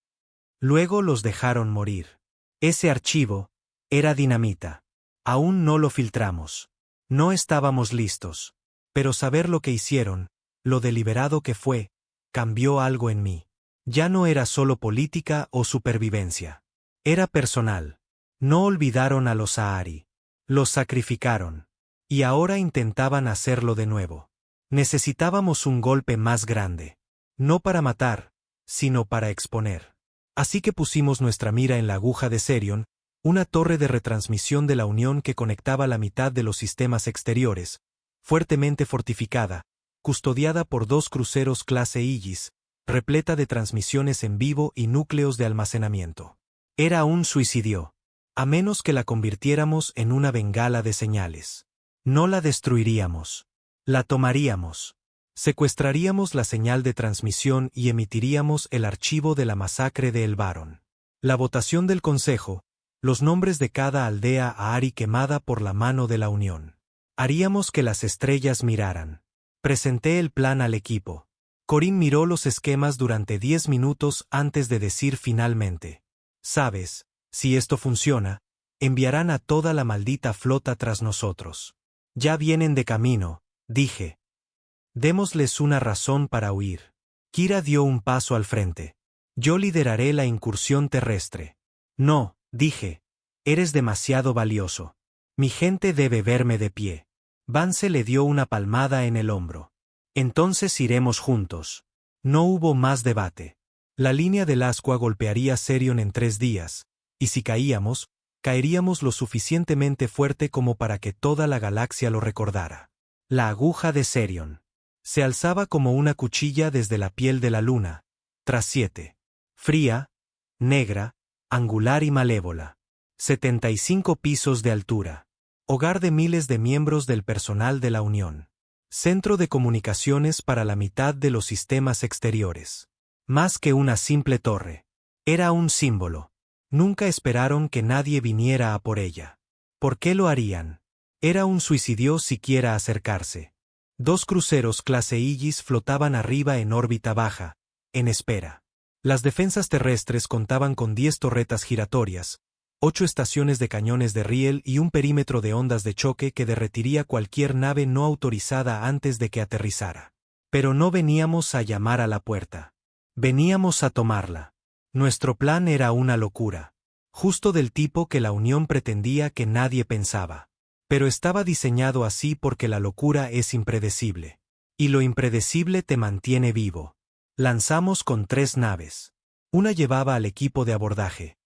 S1: Luego los dejaron morir. Ese archivo era dinamita. Aún no lo filtramos. No estábamos listos. Pero saber lo que hicieron, lo deliberado que fue, cambió algo en mí. Ya no era solo política o supervivencia. Era personal. No olvidaron a los Sahari. Los sacrificaron. Y ahora intentaban hacerlo de nuevo. Necesitábamos un golpe más grande. No para matar, sino para exponer. Así que pusimos nuestra mira en la aguja de Serion, una torre de retransmisión de la Unión que conectaba la mitad de los sistemas exteriores, fuertemente fortificada, custodiada por 2 cruceros clase Aegis, repleta de transmisiones en vivo y núcleos de almacenamiento. Era un suicidio. A menos que la convirtiéramos en una bengala de señales. No la destruiríamos. La tomaríamos. Secuestraríamos la señal de transmisión y emitiríamos el archivo de la masacre de El Barón. La votación del Consejo, los nombres de cada aldea Ahari quemada por la mano de la Unión. Haríamos que las estrellas miraran. Presenté el plan al equipo. Corin miró los esquemas durante 10 minutos antes de decir finalmente. Sabes, si esto funciona, enviarán a toda la maldita flota tras nosotros. Ya vienen de camino, dije. Démosles una razón para huir. Kira dio un paso al frente. Yo lideraré la incursión terrestre. No, dije. Eres demasiado valioso. Mi gente debe verme de pie. Vance le dio una palmada en el hombro. Entonces iremos juntos. No hubo más debate. La línea del Asqua golpearía Serion en 3 días, y si caíamos, caeríamos lo suficientemente fuerte como para que toda la galaxia lo recordara. La aguja de Serion. Se alzaba como una cuchilla desde la piel de la luna, tras 7. Fría, negra, angular y malévola. 75 pisos de altura. Hogar de miles de miembros del personal de la Unión. Centro de comunicaciones para la mitad de los sistemas exteriores. Más que una simple torre. Era un símbolo. Nunca esperaron que nadie viniera a por ella. ¿Por qué lo harían? Era un suicidio siquiera acercarse. 2 cruceros clase Aegis flotaban arriba en órbita baja, en espera. Las defensas terrestres contaban con 10 torretas giratorias, 8 estaciones de cañones de riel y un perímetro de ondas de choque que derretiría cualquier nave no autorizada antes de que aterrizara. Pero no veníamos a llamar a la puerta. Veníamos a tomarla. Nuestro plan era una locura. Justo del tipo que la Unión pretendía que nadie pensaba. Pero estaba diseñado así porque la locura es impredecible. Y lo impredecible te mantiene vivo. Lanzamos con 3 naves. Una llevaba al equipo de abordaje.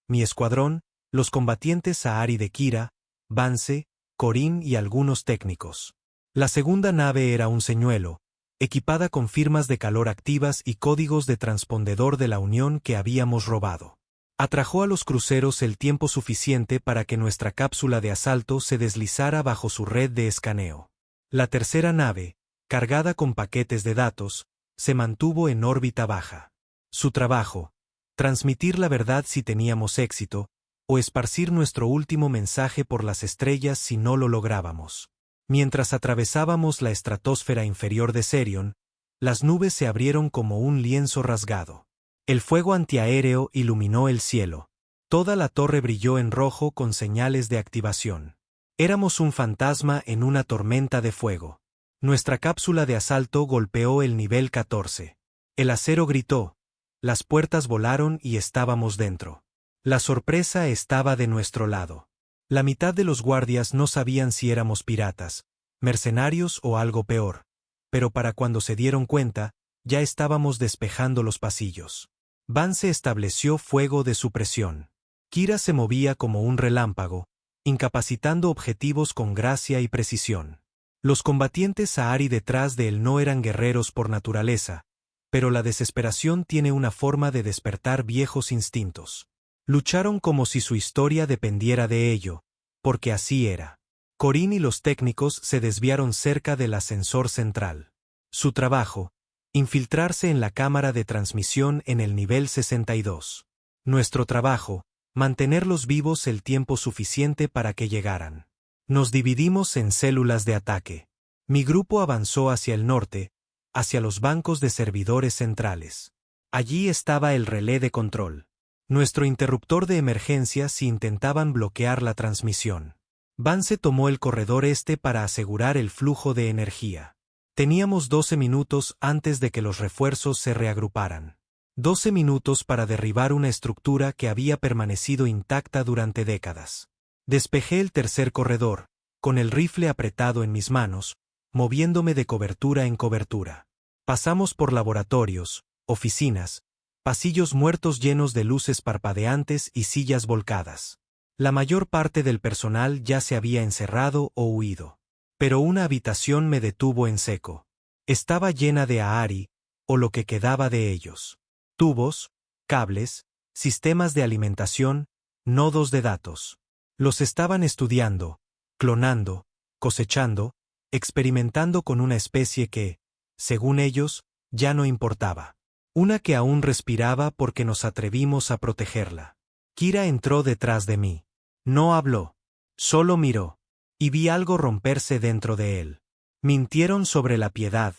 S1: Mi escuadrón, los combatientes Sahari de Kira, Vance, Corín y algunos técnicos. La segunda nave era un señuelo, equipada con firmas de calor activas y códigos de transpondedor de la Unión que habíamos robado. Atrajo a los cruceros el tiempo suficiente para que nuestra cápsula de asalto se deslizara bajo su red de escaneo. La tercera nave, cargada con paquetes de datos, se mantuvo en órbita baja. Su trabajo, transmitir la verdad si teníamos éxito, o esparcir nuestro último mensaje por las estrellas si no lo lográbamos. Mientras atravesábamos la estratosfera inferior de Serion, las nubes se abrieron como un lienzo rasgado. El fuego antiaéreo iluminó el cielo. Toda la torre brilló en rojo con señales de activación. Éramos un fantasma en una tormenta de fuego. Nuestra cápsula de asalto golpeó el nivel 14. El acero gritó. Las puertas volaron y estábamos dentro. La sorpresa estaba de nuestro lado. La mitad de los guardias no sabían si éramos piratas, mercenarios o algo peor, pero para cuando se dieron cuenta, ya estábamos despejando los pasillos. Vance estableció fuego de supresión. Kira se movía como un relámpago, incapacitando objetivos con gracia y precisión. Los combatientes Sahari detrás de él no eran guerreros por naturaleza, pero la desesperación tiene una forma de despertar viejos instintos. Lucharon como si su historia dependiera de ello, porque así era. Corín y los técnicos se desviaron cerca del ascensor central. Su trabajo, infiltrarse en la cámara de transmisión en el nivel 62. Nuestro trabajo, mantenerlos vivos el tiempo suficiente para que llegaran. Nos dividimos en células de ataque. Mi grupo avanzó hacia el norte, hacia los bancos de servidores centrales. Allí estaba el relé de control. Nuestro interruptor de emergencia si intentaban bloquear la transmisión. Vance tomó el corredor este para asegurar el flujo de energía. Teníamos 12 minutos antes de que los refuerzos se reagruparan. 12 minutos para derribar una estructura que había permanecido intacta durante décadas. Despejé el tercer corredor, con el rifle apretado en mis manos, moviéndome de cobertura en cobertura. Pasamos por laboratorios, oficinas, pasillos muertos llenos de luces parpadeantes y sillas volcadas. La mayor parte del personal ya se había encerrado o huido. Pero una habitación me detuvo en seco. Estaba llena de Ahari, o lo que quedaba de ellos. Tubos, cables, sistemas de alimentación, nodos de datos. Los estaban estudiando, clonando, cosechando, experimentando con una especie que, según ellos, ya no importaba. Una que aún respiraba porque nos atrevimos a protegerla. Kira entró detrás de mí. No habló. Solo miró. Y vi algo romperse dentro de él. Mintieron sobre la piedad.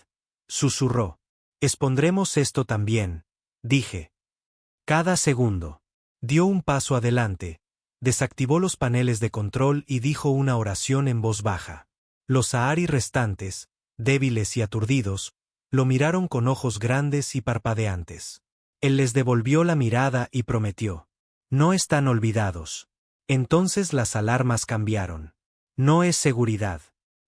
S1: Susurró. Expondremos esto también, dije. Cada segundo. Dio un paso adelante. Desactivó los paneles de control y dijo una oración en voz baja. Los Sahari restantes, débiles y aturdidos, lo miraron con ojos grandes y parpadeantes. Él les devolvió la mirada y prometió. No están olvidados. Entonces las alarmas cambiaron. No es seguridad.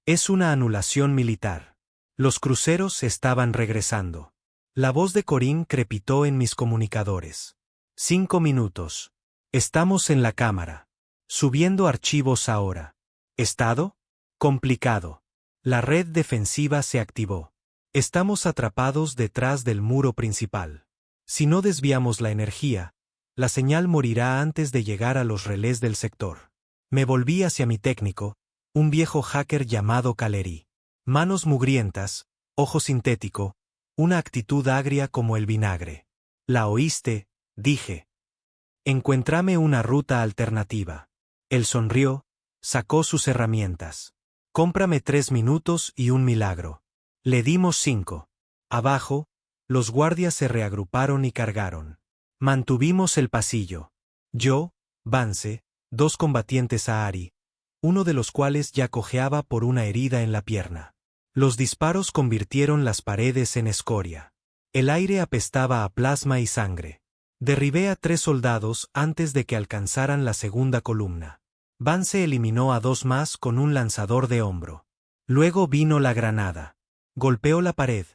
S1: Es una anulación militar. Los cruceros estaban regresando. La voz de Corín crepitó en mis comunicadores. 5 minutos. Estamos en la cámara. Subiendo archivos ahora. ¿Estado? Complicado. La red defensiva se activó. Estamos atrapados detrás del muro principal. Si no desviamos la energía, la señal morirá antes de llegar a los relés del sector. Me volví hacia mi técnico, un viejo hacker llamado Caleri. Manos mugrientas, ojo sintético, una actitud agria como el vinagre. ¿La oíste?, dije. Encuéntrame una ruta alternativa. Él sonrió, sacó sus herramientas. Cómprame 3 minutos y un milagro. Le dimos 5. Abajo, los guardias se reagruparon y cargaron. Mantuvimos el pasillo. Yo, Vance, 2 combatientes Ahari, uno de los cuales ya cojeaba por una herida en la pierna. Los disparos convirtieron las paredes en escoria. El aire apestaba a plasma y sangre. Derribé a 3 soldados antes de que alcanzaran la segunda columna. Vance eliminó a 2 más con un lanzador de hombro. Luego vino la granada. Golpeó la pared.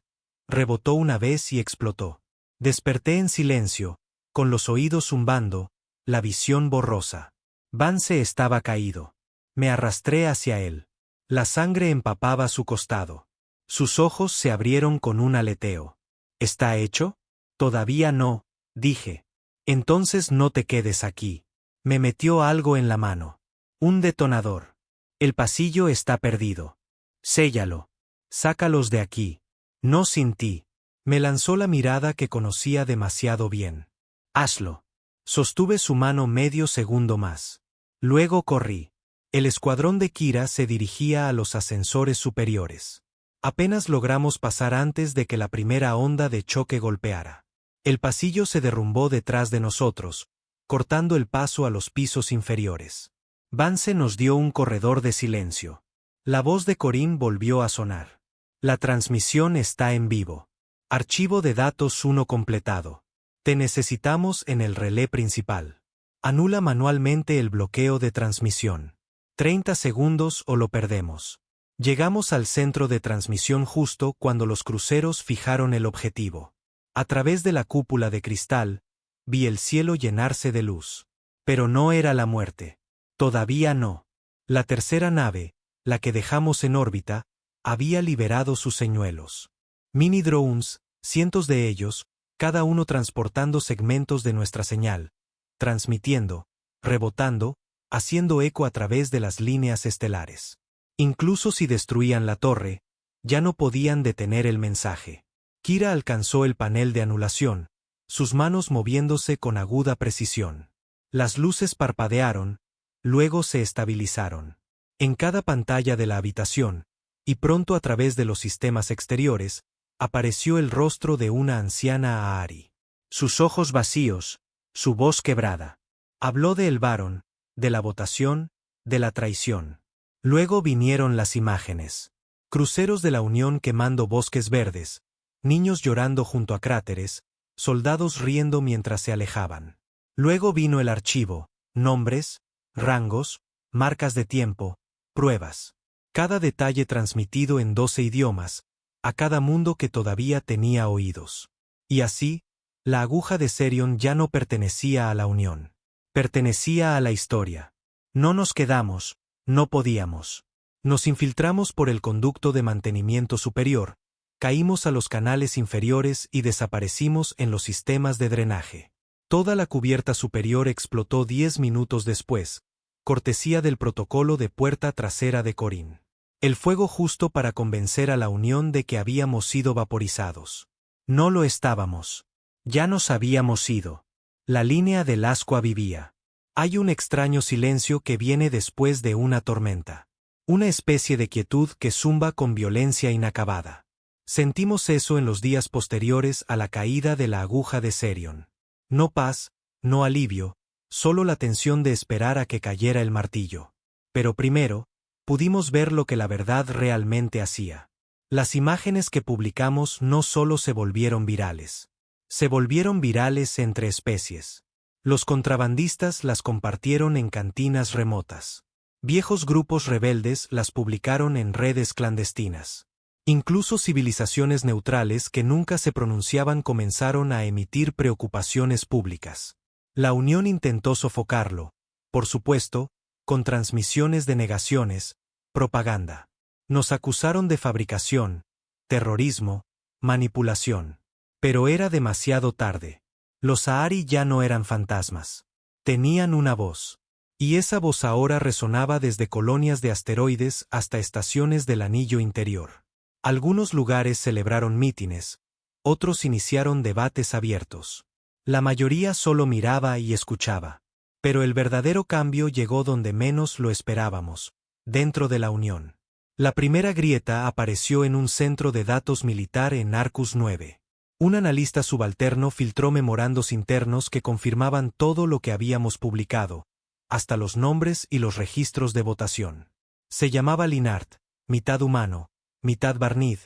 S1: Rebotó una vez y explotó. Desperté en silencio, con los oídos zumbando, la visión borrosa. Vance estaba caído. Me arrastré hacia él. La sangre empapaba su costado. Sus ojos se abrieron con un aleteo. ¿Está hecho? Todavía no, dije. Entonces no te quedes aquí. Me metió algo en la mano. Un detonador. El pasillo está perdido. Séllalo. Sácalos de aquí. No sin ti. Me lanzó la mirada que conocía demasiado bien. Hazlo. Sostuve su mano medio segundo más. Luego corrí. El escuadrón de Kira se dirigía a los ascensores superiores. Apenas logramos pasar antes de que la primera onda de choque golpeara. El pasillo se derrumbó detrás de nosotros, cortando el paso a los pisos inferiores. Vance nos dio un corredor de silencio. La voz de Corinne volvió a sonar. La transmisión está en vivo. Archivo de datos 1 completado. Te necesitamos en el relé principal. Anula manualmente el bloqueo de transmisión. 30 segundos o lo perdemos. Llegamos al centro de transmisión justo cuando los cruceros fijaron el objetivo. A través de la cúpula de cristal, vi el cielo llenarse de luz. Pero no era la muerte. Todavía no. La tercera nave, la que dejamos en órbita, había liberado sus señuelos. Mini drones, cientos de ellos, cada uno transportando segmentos de nuestra señal, transmitiendo, rebotando, haciendo eco a través de las líneas estelares. Incluso si destruían la torre, ya no podían detener el mensaje. Kira alcanzó el panel de anulación, sus manos moviéndose con aguda precisión. Las luces parpadearon, luego se estabilizaron. En cada pantalla de la habitación, y pronto a través de los sistemas exteriores, apareció el rostro de una anciana Ahari. Sus ojos vacíos, su voz quebrada. Habló de El Barón, de la votación, de la traición. Luego vinieron las imágenes. Cruceros de la Unión quemando bosques verdes, niños llorando junto a cráteres, soldados riendo mientras se alejaban. Luego vino el archivo, nombres, rangos, marcas de tiempo, pruebas. Cada detalle transmitido en 12 idiomas, a cada mundo que todavía tenía oídos. Y así, la aguja de Serion ya no pertenecía a la Unión. Pertenecía a la historia. No nos quedamos, no podíamos. Nos infiltramos por el conducto de mantenimiento superior, caímos a los canales inferiores y desaparecimos en los sistemas de drenaje. Toda la cubierta superior explotó 10 minutos después, cortesía del protocolo de puerta trasera de Corinne. El fuego justo para convencer a la Unión de que habíamos sido vaporizados. No lo estábamos. Ya nos habíamos ido. La línea del Ascua vivía. Hay un extraño silencio que viene después de una tormenta. Una especie de quietud que zumba con violencia inacabada. Sentimos eso en los días posteriores a la caída de la aguja de Serion. No paz, no alivio, solo la tensión de esperar a que cayera el martillo. Pero primero, pudimos ver lo que la verdad realmente hacía. Las imágenes que publicamos no solo se volvieron virales. Se volvieron virales entre especies. Los contrabandistas las compartieron en cantinas remotas. Viejos grupos rebeldes las publicaron en redes clandestinas. Incluso civilizaciones neutrales que nunca se pronunciaban comenzaron a emitir preocupaciones públicas. La Unión intentó sofocarlo, por supuesto, con transmisiones de negaciones, propaganda. Nos acusaron de fabricación, terrorismo, manipulación. Pero era demasiado tarde. Los Ahari ya no eran fantasmas. Tenían una voz. Y esa voz ahora resonaba desde colonias de asteroides hasta estaciones del anillo interior. Algunos lugares celebraron mítines, otros iniciaron debates abiertos. La mayoría solo miraba y escuchaba. Pero el verdadero cambio llegó donde menos lo esperábamos, dentro de la Unión. La primera grieta apareció en un centro de datos militar en Arcus 9. Un analista subalterno filtró memorandos internos que confirmaban todo lo que habíamos publicado, hasta los nombres y los registros de votación. Se llamaba Linart, mitad humano, mitad barnid,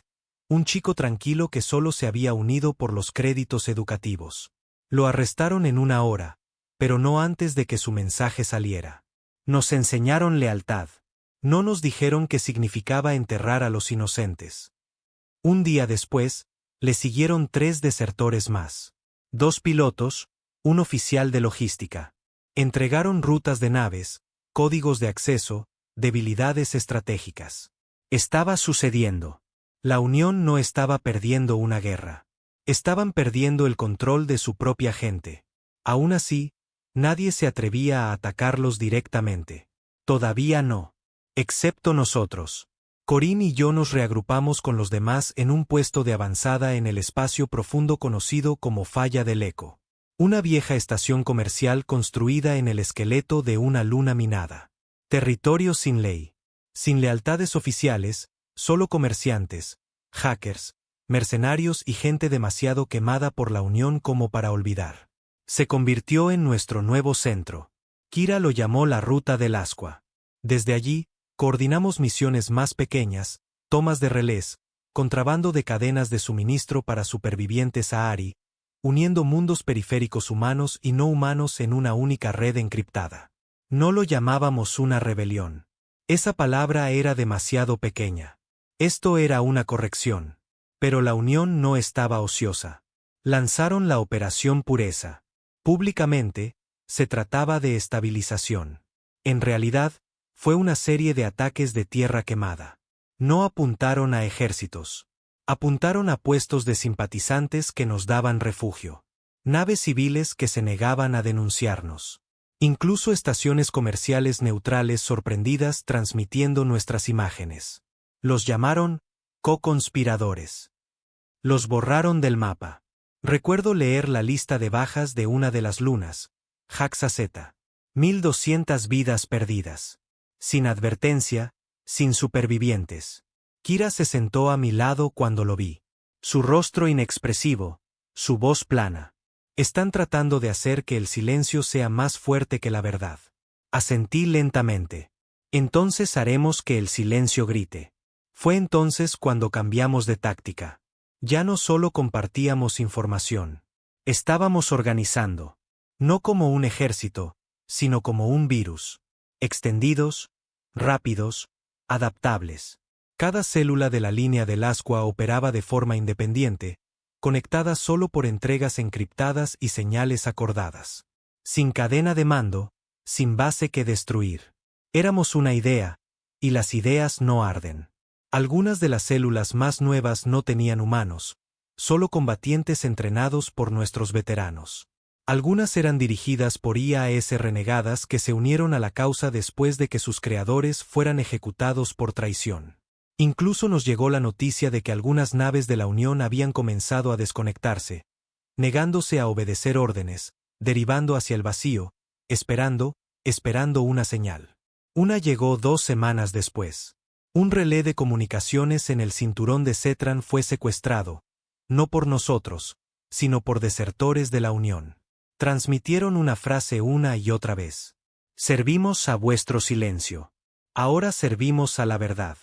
S1: un chico tranquilo que solo se había unido por los créditos educativos. Lo arrestaron en una hora, pero no antes de que su mensaje saliera. Nos enseñaron lealtad. No nos dijeron qué significaba enterrar a los inocentes. Un día después, le siguieron 3 desertores más. 2 pilotos, un oficial de logística. Entregaron rutas de naves, códigos de acceso, debilidades estratégicas. Estaba sucediendo. La Unión no estaba perdiendo una guerra. Estaban perdiendo el control de su propia gente. Aún así, nadie se atrevía a atacarlos directamente. Todavía no. Excepto nosotros. Corín y yo nos reagrupamos con los demás en un puesto de avanzada en el espacio profundo conocido como Falla del Eco. Una vieja estación comercial construida en el esqueleto de una luna minada. Territorio sin ley. Sin lealtades oficiales, solo comerciantes, hackers, mercenarios y gente demasiado quemada por la Unión como para olvidar. Se convirtió en nuestro nuevo centro. Kira lo llamó la Ruta del Ascua. Desde allí, coordinamos misiones más pequeñas, tomas de relés, contrabando de cadenas de suministro para supervivientes a Ari, uniendo mundos periféricos humanos y no humanos en una única red encriptada. No lo llamábamos una rebelión. Esa palabra era demasiado pequeña. Esto era una corrección. Pero la Unión no estaba ociosa. Lanzaron la Operación Pureza. Públicamente, se trataba de estabilización. En realidad, fue una serie de ataques de tierra quemada. No apuntaron a ejércitos. Apuntaron a puestos de simpatizantes que nos daban refugio. Naves civiles que se negaban a denunciarnos. Incluso estaciones comerciales neutrales sorprendidas transmitiendo nuestras imágenes. Los llamaron co-conspiradores. Los borraron del mapa. Recuerdo leer la lista de bajas de una de las lunas, Haxa Z. 1200 vidas perdidas. Sin advertencia, sin supervivientes. Kira se sentó a mi lado cuando lo vi. Su rostro inexpresivo, su voz plana. Están tratando de hacer que el silencio sea más fuerte que la verdad. Asentí lentamente. Entonces haremos que el silencio grite. Fue entonces cuando cambiamos de táctica. Ya no solo compartíamos información. Estábamos organizando. No como un ejército, sino como un virus. Extendidos, rápidos, adaptables. Cada célula de la línea del Ascua operaba de forma independiente, conectada solo por entregas encriptadas y señales acordadas. Sin cadena de mando, sin base que destruir. Éramos una idea, y las ideas no arden. Algunas de las células más nuevas no tenían humanos, solo combatientes entrenados por nuestros veteranos. Algunas eran dirigidas por IAS renegadas que se unieron a la causa después de que sus creadores fueran ejecutados por traición. Incluso nos llegó la noticia de que algunas naves de la Unión habían comenzado a desconectarse, negándose a obedecer órdenes, derivando hacia el vacío, esperando una señal. Una llegó 2 semanas después. Un relé de comunicaciones en el cinturón de Cetran fue secuestrado, no por nosotros, sino por desertores de la Unión. Transmitieron una frase una y otra vez. Servimos a vuestro silencio. Ahora servimos a la verdad.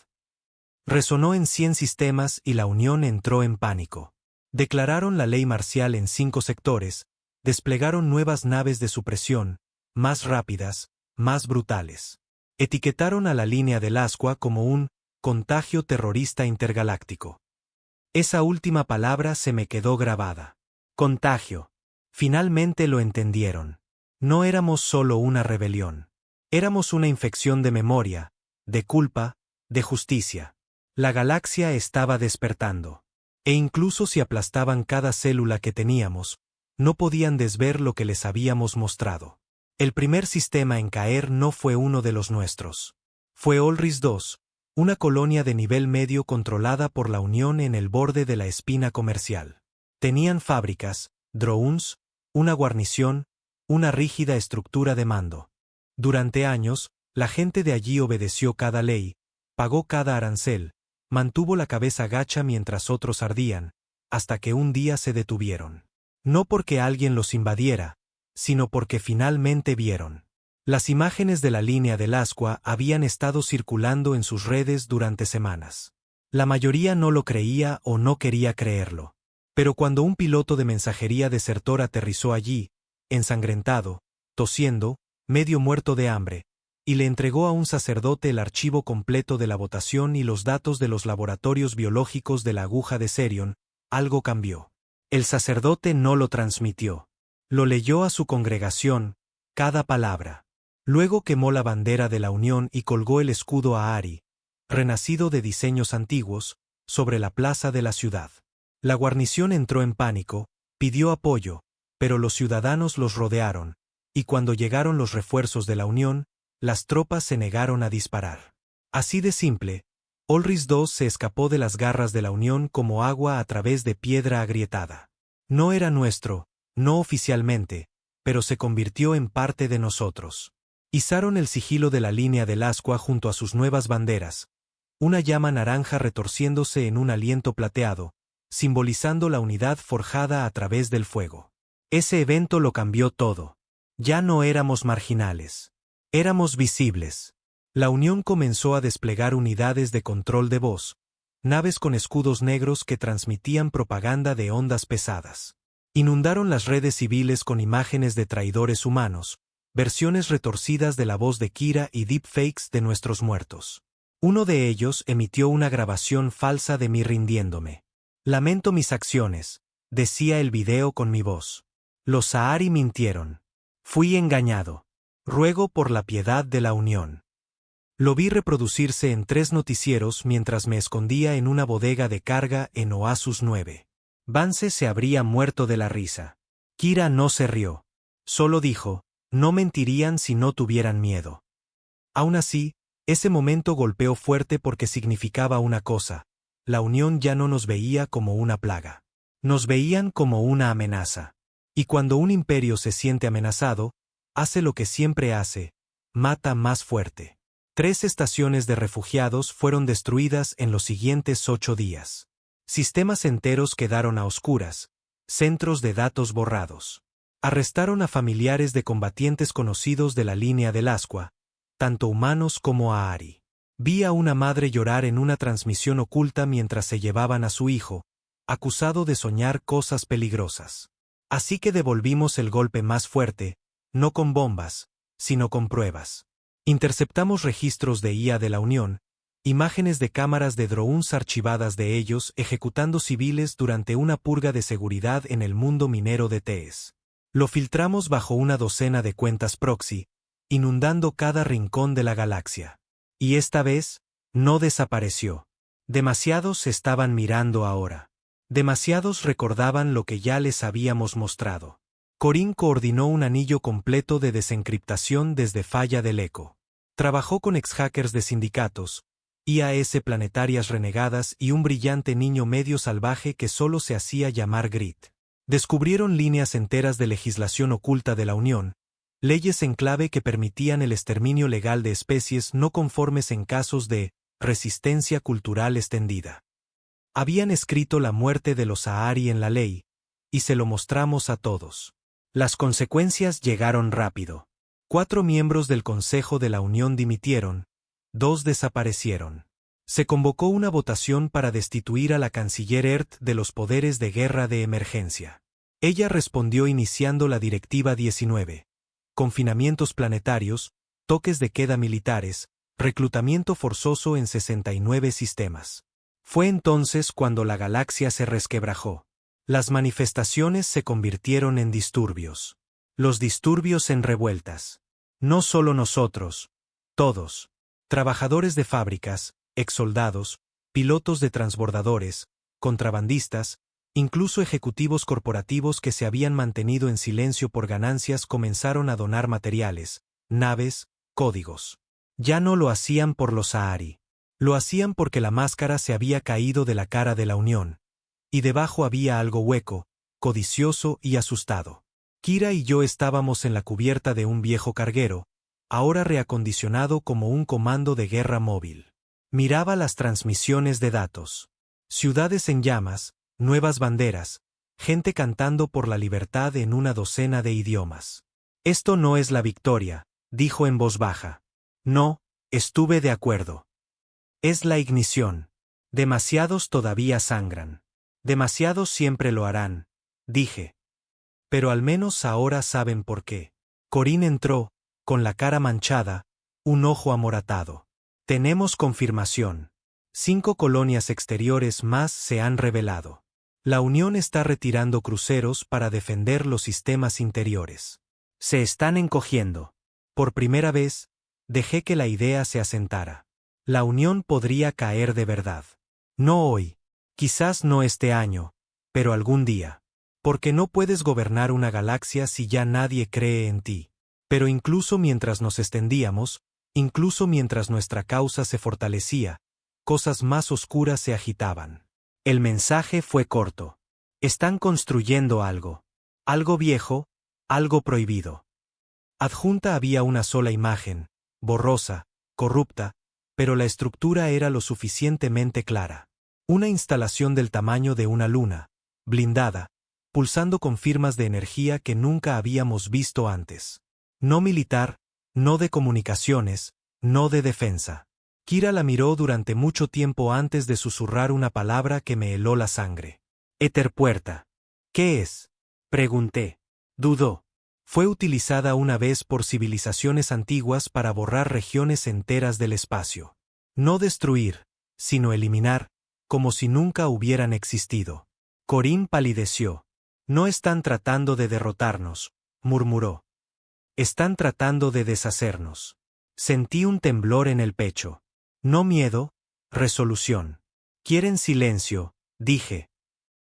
S1: Resonó en 100 sistemas y la Unión entró en pánico. Declararon la ley marcial en 5 sectores, desplegaron nuevas naves de supresión, más rápidas, más brutales. Etiquetaron a la línea del Ascua como un contagio terrorista intergaláctico. Esa última palabra se me quedó grabada. Contagio. Finalmente lo entendieron. No éramos solo una rebelión. Éramos una infección de memoria, de culpa, de justicia. La galaxia estaba despertando. E incluso si aplastaban cada célula que teníamos, no podían desver lo que les habíamos mostrado. El primer sistema en caer no fue uno de los nuestros. Fue Olris II, una colonia de nivel medio controlada por la Unión en el borde de la espina comercial. Tenían fábricas, drones, una guarnición, una rígida estructura de mando. Durante años, la gente de allí obedeció cada ley, pagó cada arancel, mantuvo la cabeza gacha mientras otros ardían, hasta que un día se detuvieron. No porque alguien los invadiera, sino porque finalmente vieron. Las imágenes de la línea del Ascua habían estado circulando en sus redes durante semanas. La mayoría no lo creía o no quería creerlo. Pero cuando un piloto de mensajería desertor aterrizó allí, ensangrentado, tosiendo, medio muerto de hambre, y le entregó a un sacerdote el archivo completo de la votación y los datos de los laboratorios biológicos de la aguja de Serion, algo cambió. El sacerdote no lo transmitió. Lo leyó a su congregación, cada palabra. Luego quemó la bandera de la Unión y colgó el escudo a Ari, renacido de diseños antiguos, sobre la plaza de la ciudad. La guarnición entró en pánico, pidió apoyo, pero los ciudadanos los rodearon, y cuando llegaron los refuerzos de la Unión, las tropas se negaron a disparar. Así de simple, Ulrich II se escapó de las garras de la Unión como agua a través de piedra agrietada. No era nuestro, no oficialmente, pero se convirtió en parte de nosotros. Izaron el sigilo de la línea del Ascua junto a sus nuevas banderas, una llama naranja retorciéndose en un aliento plateado, simbolizando la unidad forjada a través del fuego. Ese evento lo cambió todo. Ya no éramos marginales. Éramos visibles. La Unión comenzó a desplegar unidades de control de voz, naves con escudos negros que transmitían propaganda de ondas pesadas. Inundaron las redes civiles con imágenes de traidores humanos, versiones retorcidas de la voz de Kira y deepfakes de nuestros muertos. Uno de ellos emitió una grabación falsa de mí rindiéndome. Lamento mis acciones, decía el video con mi voz. Los Sahari mintieron. Fui engañado. Ruego por la piedad de la Unión. Lo vi reproducirse en 3 noticieros mientras me escondía en una bodega de carga en Oasis 9. Vance se habría muerto de la risa. Kira no se rió. Solo dijo, no mentirían si no tuvieran miedo. Aún así, ese momento golpeó fuerte porque significaba una cosa: la Unión ya no nos veía como una plaga. Nos veían como una amenaza. Y cuando un imperio se siente amenazado, hace lo que siempre hace: mata más fuerte. 3 estaciones de refugiados fueron destruidas en los siguientes 8 días. Sistemas enteros quedaron a oscuras, centros de datos borrados. Arrestaron a familiares de combatientes conocidos de la línea del Ascua, tanto humanos como a Ari. Vi a una madre llorar en una transmisión oculta mientras se llevaban a su hijo, acusado de soñar cosas peligrosas. Así que devolvimos el golpe más fuerte, no con bombas, sino con pruebas. Interceptamos registros de IA de la Unión, imágenes de cámaras de drones archivadas de ellos ejecutando civiles durante una purga de seguridad en el mundo minero de TES. Lo filtramos bajo una docena de cuentas proxy, inundando cada rincón de la galaxia. Y esta vez, no desapareció. Demasiados estaban mirando ahora. Demasiados recordaban lo que ya les habíamos mostrado. Corín coordinó un anillo completo de desencriptación desde Falla del Eco. Trabajó con ex-hackers de sindicatos, IAS planetarias renegadas y un brillante niño medio salvaje que solo se hacía llamar Grit. Descubrieron líneas enteras de legislación oculta de la Unión, leyes en clave que permitían el exterminio legal de especies no conformes en casos de resistencia cultural extendida. Habían escrito la muerte de los Sahari en la ley, y se lo mostramos a todos. Las consecuencias llegaron rápido. 4 miembros del Consejo de la Unión dimitieron, 2 desaparecieron. Se convocó una votación para destituir a la canciller Ert de los poderes de guerra de emergencia. Ella respondió iniciando la Directiva 19. Confinamientos planetarios, toques de queda militares, reclutamiento forzoso en 69 sistemas. Fue entonces cuando la galaxia se resquebrajó. Las manifestaciones se convirtieron en disturbios. Los disturbios en revueltas. No solo nosotros, todos. Trabajadores de fábricas, exsoldados, pilotos de transbordadores, contrabandistas, incluso ejecutivos corporativos que se habían mantenido en silencio por ganancias comenzaron a donar materiales, naves, códigos. Ya no lo hacían por los Sahari. Lo hacían porque la máscara se había caído de la cara de la Unión, y debajo había algo hueco, codicioso y asustado. Kira y yo estábamos en la cubierta de un viejo carguero, ahora reacondicionado como un comando de guerra móvil. Miraba las transmisiones de datos. Ciudades en llamas, nuevas banderas, gente cantando por la libertad en una docena de idiomas. Esto no es la victoria, dijo en voz baja. No, estuve de acuerdo. Es la ignición. Demasiados todavía sangran. Demasiados siempre lo harán, dije. Pero al menos ahora saben por qué. Corín entró, con la cara manchada, un ojo amoratado. Tenemos confirmación. 5 colonias exteriores más se han revelado. La Unión está retirando cruceros para defender los sistemas interiores. Se están encogiendo. Por primera vez, dejé que la idea se asentara. La Unión podría caer de verdad. No hoy, quizás no este año, pero algún día. Porque no puedes gobernar una galaxia si ya nadie cree en ti. Pero incluso mientras nos extendíamos, incluso mientras nuestra causa se fortalecía, cosas más oscuras se agitaban. El mensaje fue corto. Están construyendo algo. Algo viejo, algo prohibido. Adjunta había una sola imagen, borrosa, corrupta, pero la estructura era lo suficientemente clara. Una instalación del tamaño de una luna, blindada, pulsando con firmas de energía que nunca habíamos visto antes. No militar, no de comunicaciones, no de defensa. Kira la miró durante mucho tiempo antes de susurrar una palabra que me heló la sangre. Éterpuerta. ¿Qué es? Pregunté. Dudó. Fue utilizada una vez por civilizaciones antiguas para borrar regiones enteras del espacio. No destruir, sino eliminar, como si nunca hubieran existido. Corín palideció. No están tratando de derrotarnos, murmuró. Están tratando de deshacernos. Sentí un temblor en el pecho. No miedo, resolución. Quieren silencio, dije.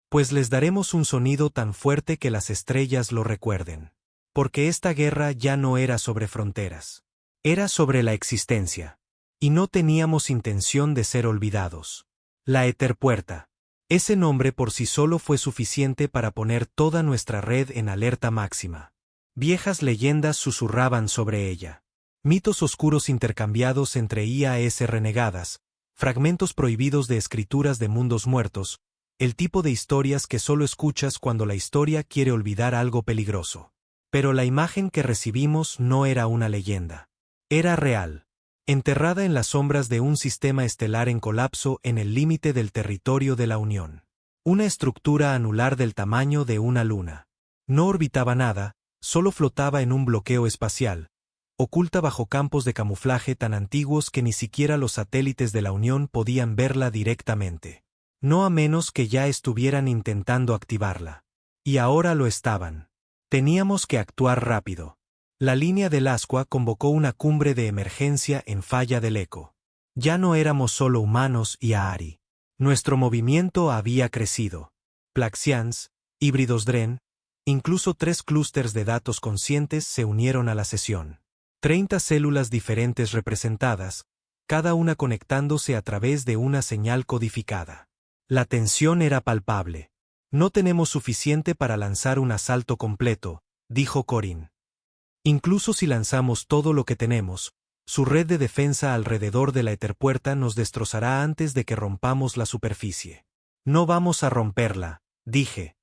S1: Pues les daremos un sonido tan fuerte que las estrellas lo recuerden. Porque esta guerra ya no era sobre fronteras. Era sobre la existencia. Y no teníamos intención de ser olvidados. La Éterpuerta. Ese nombre por sí solo fue suficiente para poner toda nuestra red en alerta máxima. Viejas leyendas susurraban sobre ella. Mitos oscuros intercambiados entre IAS renegadas, fragmentos prohibidos de escrituras de mundos muertos, el tipo de historias que solo escuchas cuando la historia quiere olvidar algo peligroso. Pero la imagen que recibimos no era una leyenda. Era real. Enterrada en las sombras de un sistema estelar en colapso en el límite del territorio de la Unión. Una estructura anular del tamaño de una luna. No orbitaba nada, solo flotaba en un bloqueo espacial, oculta bajo campos de camuflaje tan antiguos que ni siquiera los satélites de la Unión podían verla directamente. No a menos que ya estuvieran intentando activarla. Y ahora lo estaban. Teníamos que actuar rápido. La línea del Ascua convocó una cumbre de emergencia en Falla del Eco. Ya no éramos solo humanos y Ahri. Nuestro movimiento había crecido. Plaxians, híbridos Dren, incluso 3 clústeres de datos conscientes se unieron a la sesión. 30 células diferentes representadas, cada una conectándose a través de una señal codificada. La tensión era palpable. No tenemos suficiente para lanzar un asalto completo, dijo Corín. Incluso si lanzamos todo lo que tenemos, su red de defensa alrededor de la Éterpuerta nos destrozará antes de que rompamos la superficie. No vamos a romperla, dije.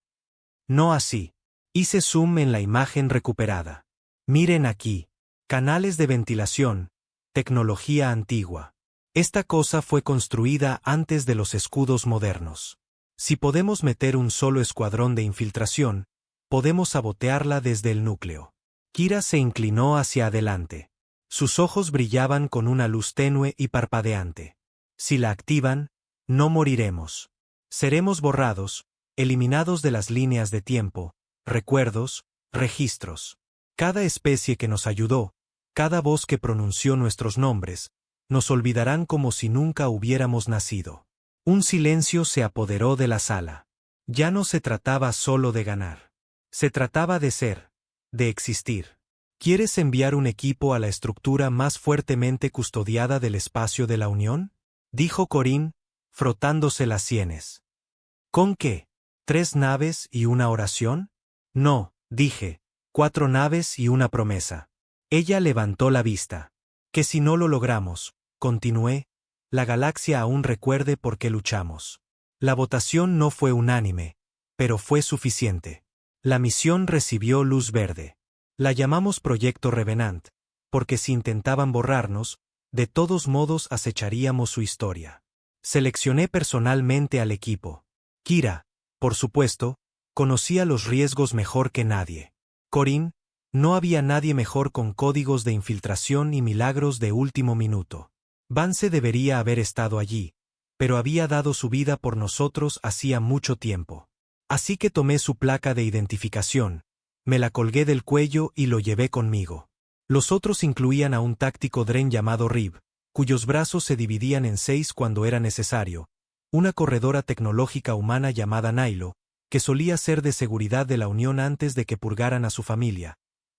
S1: No así. Hice zoom en la imagen recuperada. Miren aquí. Canales de ventilación, tecnología antigua. Esta cosa fue construida antes de los escudos modernos. Si podemos meter un solo escuadrón de infiltración, podemos sabotearla desde el núcleo. Kira se inclinó hacia adelante. Sus ojos brillaban con una luz tenue y parpadeante. Si la activan, no moriremos. Seremos borrados, eliminados de las líneas de tiempo, recuerdos, registros. Cada especie que nos ayudó, cada voz que pronunció nuestros nombres, nos olvidarán como si nunca hubiéramos nacido. Un silencio se apoderó de la sala. Ya no se trataba solo de ganar. Se trataba de ser, de existir. ¿Quieres enviar un equipo a la estructura más fuertemente custodiada del espacio de la Unión? dijo Corín, frotándose las sienes. ¿Con qué? ¿3 naves y una oración? No, dije, 4 naves y una promesa. Ella levantó la vista. Que si no lo logramos, continué, la galaxia aún recuerde por qué luchamos. La votación no fue unánime, pero fue suficiente. La misión recibió luz verde. La llamamos Proyecto Revenant, porque si intentaban borrarnos, de todos modos acecharíamos su historia. Seleccioné personalmente al equipo. Kira, por supuesto, conocía los riesgos mejor que nadie. Corín, no había nadie mejor con códigos de infiltración y milagros de último minuto. Vance debería haber estado allí, pero había dado su vida por nosotros hacía mucho tiempo. Así que tomé su placa de identificación, me la colgué del cuello y lo llevé conmigo. Los otros incluían a un táctico Dren llamado Rib, cuyos brazos se dividían en 6 cuando era necesario, una corredora tecnológica humana llamada Nailo, que solía ser de seguridad de la Unión antes de que purgaran a su familia,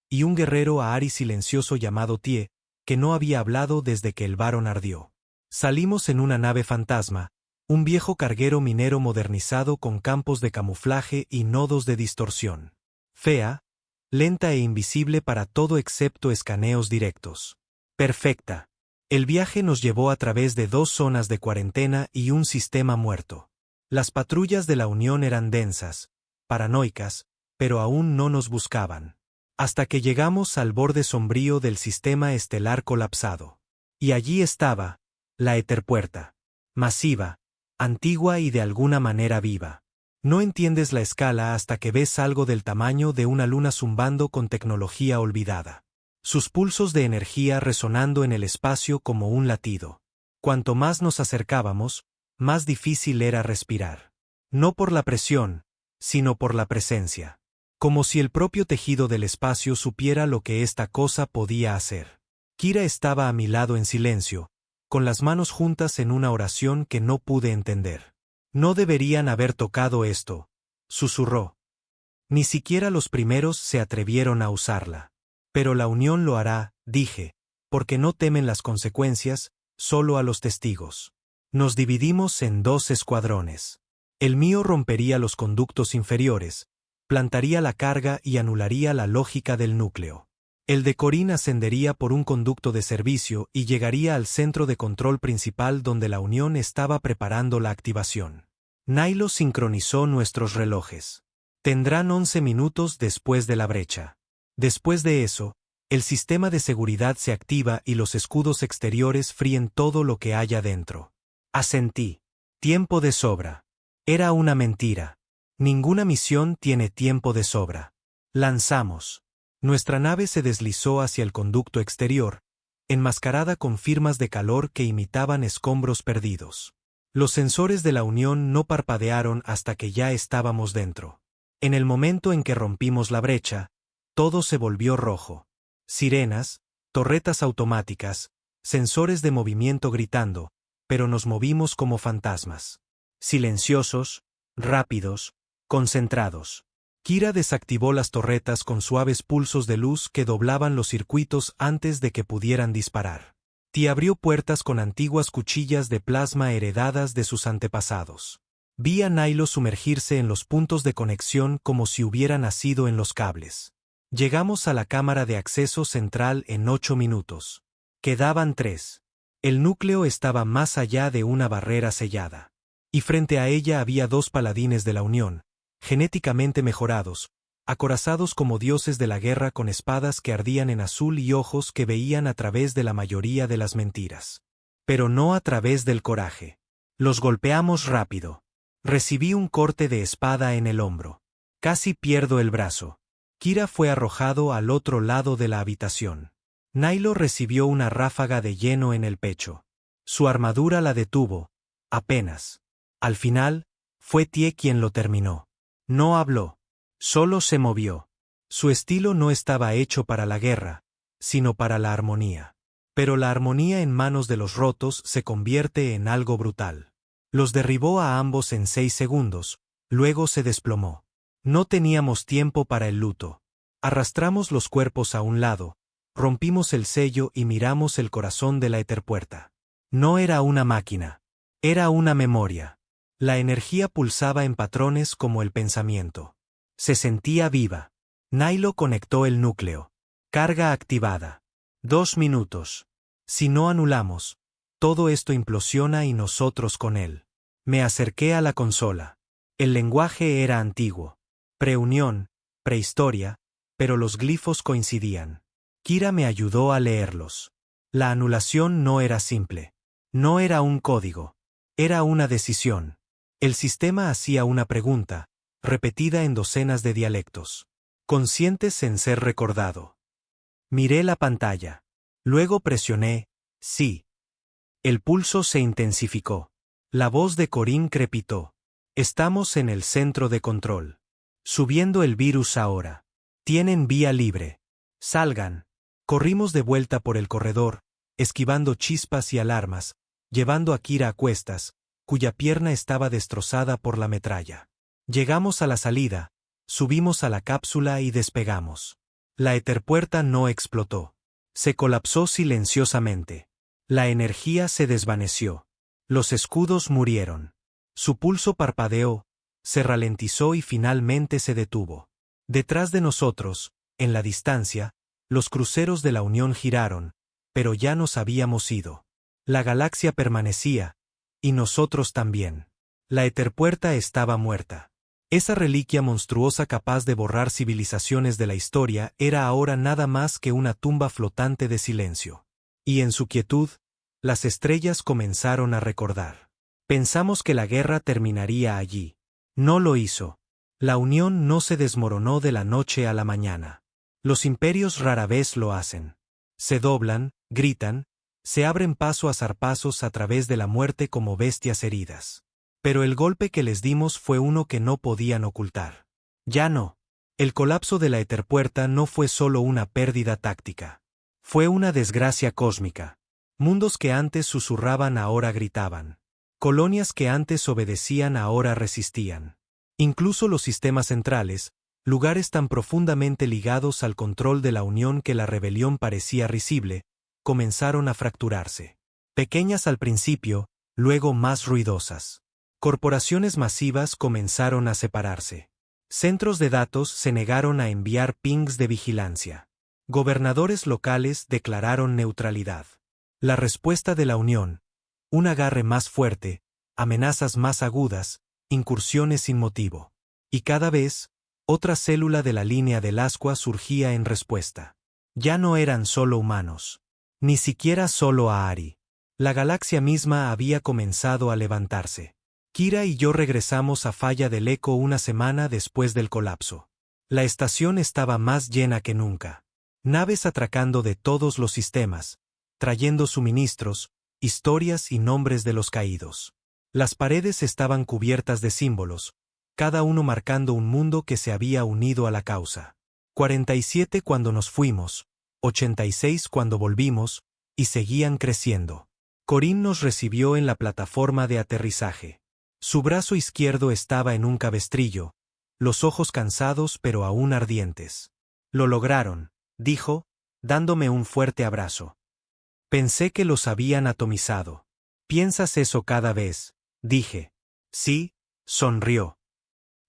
S1: y un guerrero Ahri silencioso llamado Tie, que no había hablado desde que el Baron ardió. Salimos en una nave fantasma, un viejo carguero minero modernizado con campos de camuflaje y nodos de distorsión. Fea, lenta e invisible para todo excepto escaneos directos. Perfecta. El viaje nos llevó a través de 2 zonas de cuarentena y un sistema muerto. Las patrullas de la Unión eran densas, paranoicas, pero aún no nos buscaban. Hasta que llegamos al borde sombrío del sistema estelar colapsado. Y allí estaba, la Etherpuerta. Masiva, antigua y de alguna manera viva. No entiendes la escala hasta que ves algo del tamaño de una luna zumbando con tecnología olvidada. Sus pulsos de energía resonando en el espacio como un latido. Cuanto más nos acercábamos, más difícil era respirar. No por la presión, sino por la presencia. Como si el propio tejido del espacio supiera lo que esta cosa podía hacer. Kira estaba a mi lado en silencio, con las manos juntas en una oración que no pude entender. No deberían haber tocado esto, susurró. Ni siquiera los primeros se atrevieron a usarla. Pero la Unión lo hará, dije, porque no temen las consecuencias, solo a los testigos. Nos dividimos en 2 escuadrones. El mío rompería los conductos inferiores, plantaría la carga y anularía la lógica del núcleo. El de Corín ascendería por un conducto de servicio y llegaría al centro de control principal donde la Unión estaba preparando la activación. Nailo sincronizó nuestros relojes. Tendrán 11 minutos después de la brecha. Después de eso, el sistema de seguridad se activa y los escudos exteriores fríen todo lo que haya dentro. Asentí. Tiempo de sobra. Era una mentira. Ninguna misión tiene tiempo de sobra. Lanzamos. Nuestra nave se deslizó hacia el conducto exterior, enmascarada con firmas de calor que imitaban escombros perdidos. Los sensores de la Unión no parpadearon hasta que ya estábamos dentro. En el momento en que rompimos la brecha, todo se volvió rojo. Sirenas, torretas automáticas, sensores de movimiento gritando, pero nos movimos como fantasmas. Silenciosos, rápidos, concentrados. Kira desactivó las torretas con suaves pulsos de luz que doblaban los circuitos antes de que pudieran disparar. Ti abrió puertas con antiguas cuchillas de plasma heredadas de sus antepasados. Vi a Nailo sumergirse en los puntos de conexión como si hubiera nacido en los cables. Llegamos a la cámara de acceso central en 8 minutos. Quedaban 3. El núcleo estaba más allá de una barrera sellada. Y frente a ella había 2 paladines de la Unión, genéticamente mejorados, acorazados como dioses de la guerra con espadas que ardían en azul y ojos que veían a través de la mayoría de las mentiras. Pero no a través del coraje. Los golpeamos rápido. Recibí un corte de espada en el hombro. Casi pierdo el brazo. Kira fue arrojado al otro lado de la habitación. Nailo recibió una ráfaga de hielo en el pecho. Su armadura la detuvo, apenas. Al final, fue Tie quien lo terminó. No habló. Solo se movió. Su estilo no estaba hecho para la guerra, sino para la armonía. Pero la armonía en manos de los rotos se convierte en algo brutal. Los derribó a ambos en 6 segundos, luego se desplomó. No teníamos tiempo para el luto. Arrastramos los cuerpos a un lado, rompimos el sello y miramos el corazón de la Etherpuerta. No era una máquina. Era una memoria. La energía pulsaba en patrones como el pensamiento. Se sentía viva. Nailo conectó el núcleo. Carga activada. 2 minutos. Si no anulamos, todo esto implosiona y nosotros con él. Me acerqué a la consola. El lenguaje era antiguo. Preunión, prehistoria, pero los glifos coincidían. Kira me ayudó a leerlos. La anulación no era simple. No era un código. Era una decisión. El sistema hacía una pregunta, repetida en docenas de dialectos. Conscientes en ser recordado. Miré la pantalla. Luego presioné, sí. El pulso se intensificó. La voz de Corín crepitó. Estamos en el centro de control. Subiendo el virus ahora. Tienen vía libre. Salgan. Corrimos de vuelta por el corredor, esquivando chispas y alarmas, llevando a Kira a cuestas, cuya pierna estaba destrozada por la metralla. Llegamos a la salida, subimos a la cápsula y despegamos. La eterpuerta no explotó. Se colapsó silenciosamente. La energía se desvaneció. Los escudos murieron. Su pulso parpadeó, se ralentizó y finalmente se detuvo. Detrás de nosotros, en la distancia, los cruceros de la Unión giraron, pero ya nos habíamos ido. La galaxia permanecía, y nosotros también. La eterpuerta estaba muerta. Esa reliquia monstruosa capaz de borrar civilizaciones de la historia era ahora nada más que una tumba flotante de silencio. Y en su quietud, las estrellas comenzaron a recordar. Pensamos que la guerra terminaría allí. No lo hizo. La Unión no se desmoronó de la noche a la mañana. Los imperios rara vez lo hacen. Se doblan, gritan, se abren paso a zarpazos a través de la muerte como bestias heridas. Pero el golpe que les dimos fue uno que no podían ocultar. Ya no. El colapso de la eterpuerta no fue solo una pérdida táctica. Fue una desgracia cósmica. Mundos que antes susurraban ahora gritaban. Colonias que antes obedecían ahora resistían. Incluso los sistemas centrales, lugares tan profundamente ligados al control de la Unión que la rebelión parecía risible, comenzaron a fracturarse. Pequeñas al principio, luego más ruidosas. Corporaciones masivas comenzaron a separarse. Centros de datos se negaron a enviar pings de vigilancia. Gobernadores locales declararon neutralidad. La respuesta de la Unión: un agarre más fuerte, amenazas más agudas, incursiones sin motivo. Y cada vez, otra célula de la línea del ascua surgía en respuesta. Ya no eran solo humanos. Ni siquiera solo Ahri. La galaxia misma había comenzado a levantarse. Kira y yo regresamos a Falla del Eco una semana después del colapso. La estación estaba más llena que nunca. Naves atracando de todos los sistemas, trayendo suministros, historias y nombres de los caídos. Las paredes estaban cubiertas de símbolos, cada uno marcando un mundo que se había unido a la causa. 47 cuando nos fuimos, 86 cuando volvimos, y seguían creciendo. Corín nos recibió en la plataforma de aterrizaje. Su brazo izquierdo estaba en un cabestrillo, los ojos cansados pero aún ardientes. Lo lograron, dijo, dándome un fuerte abrazo. Pensé que los habían atomizado. ¿Piensas eso cada vez? Dije. Sí, sonrió.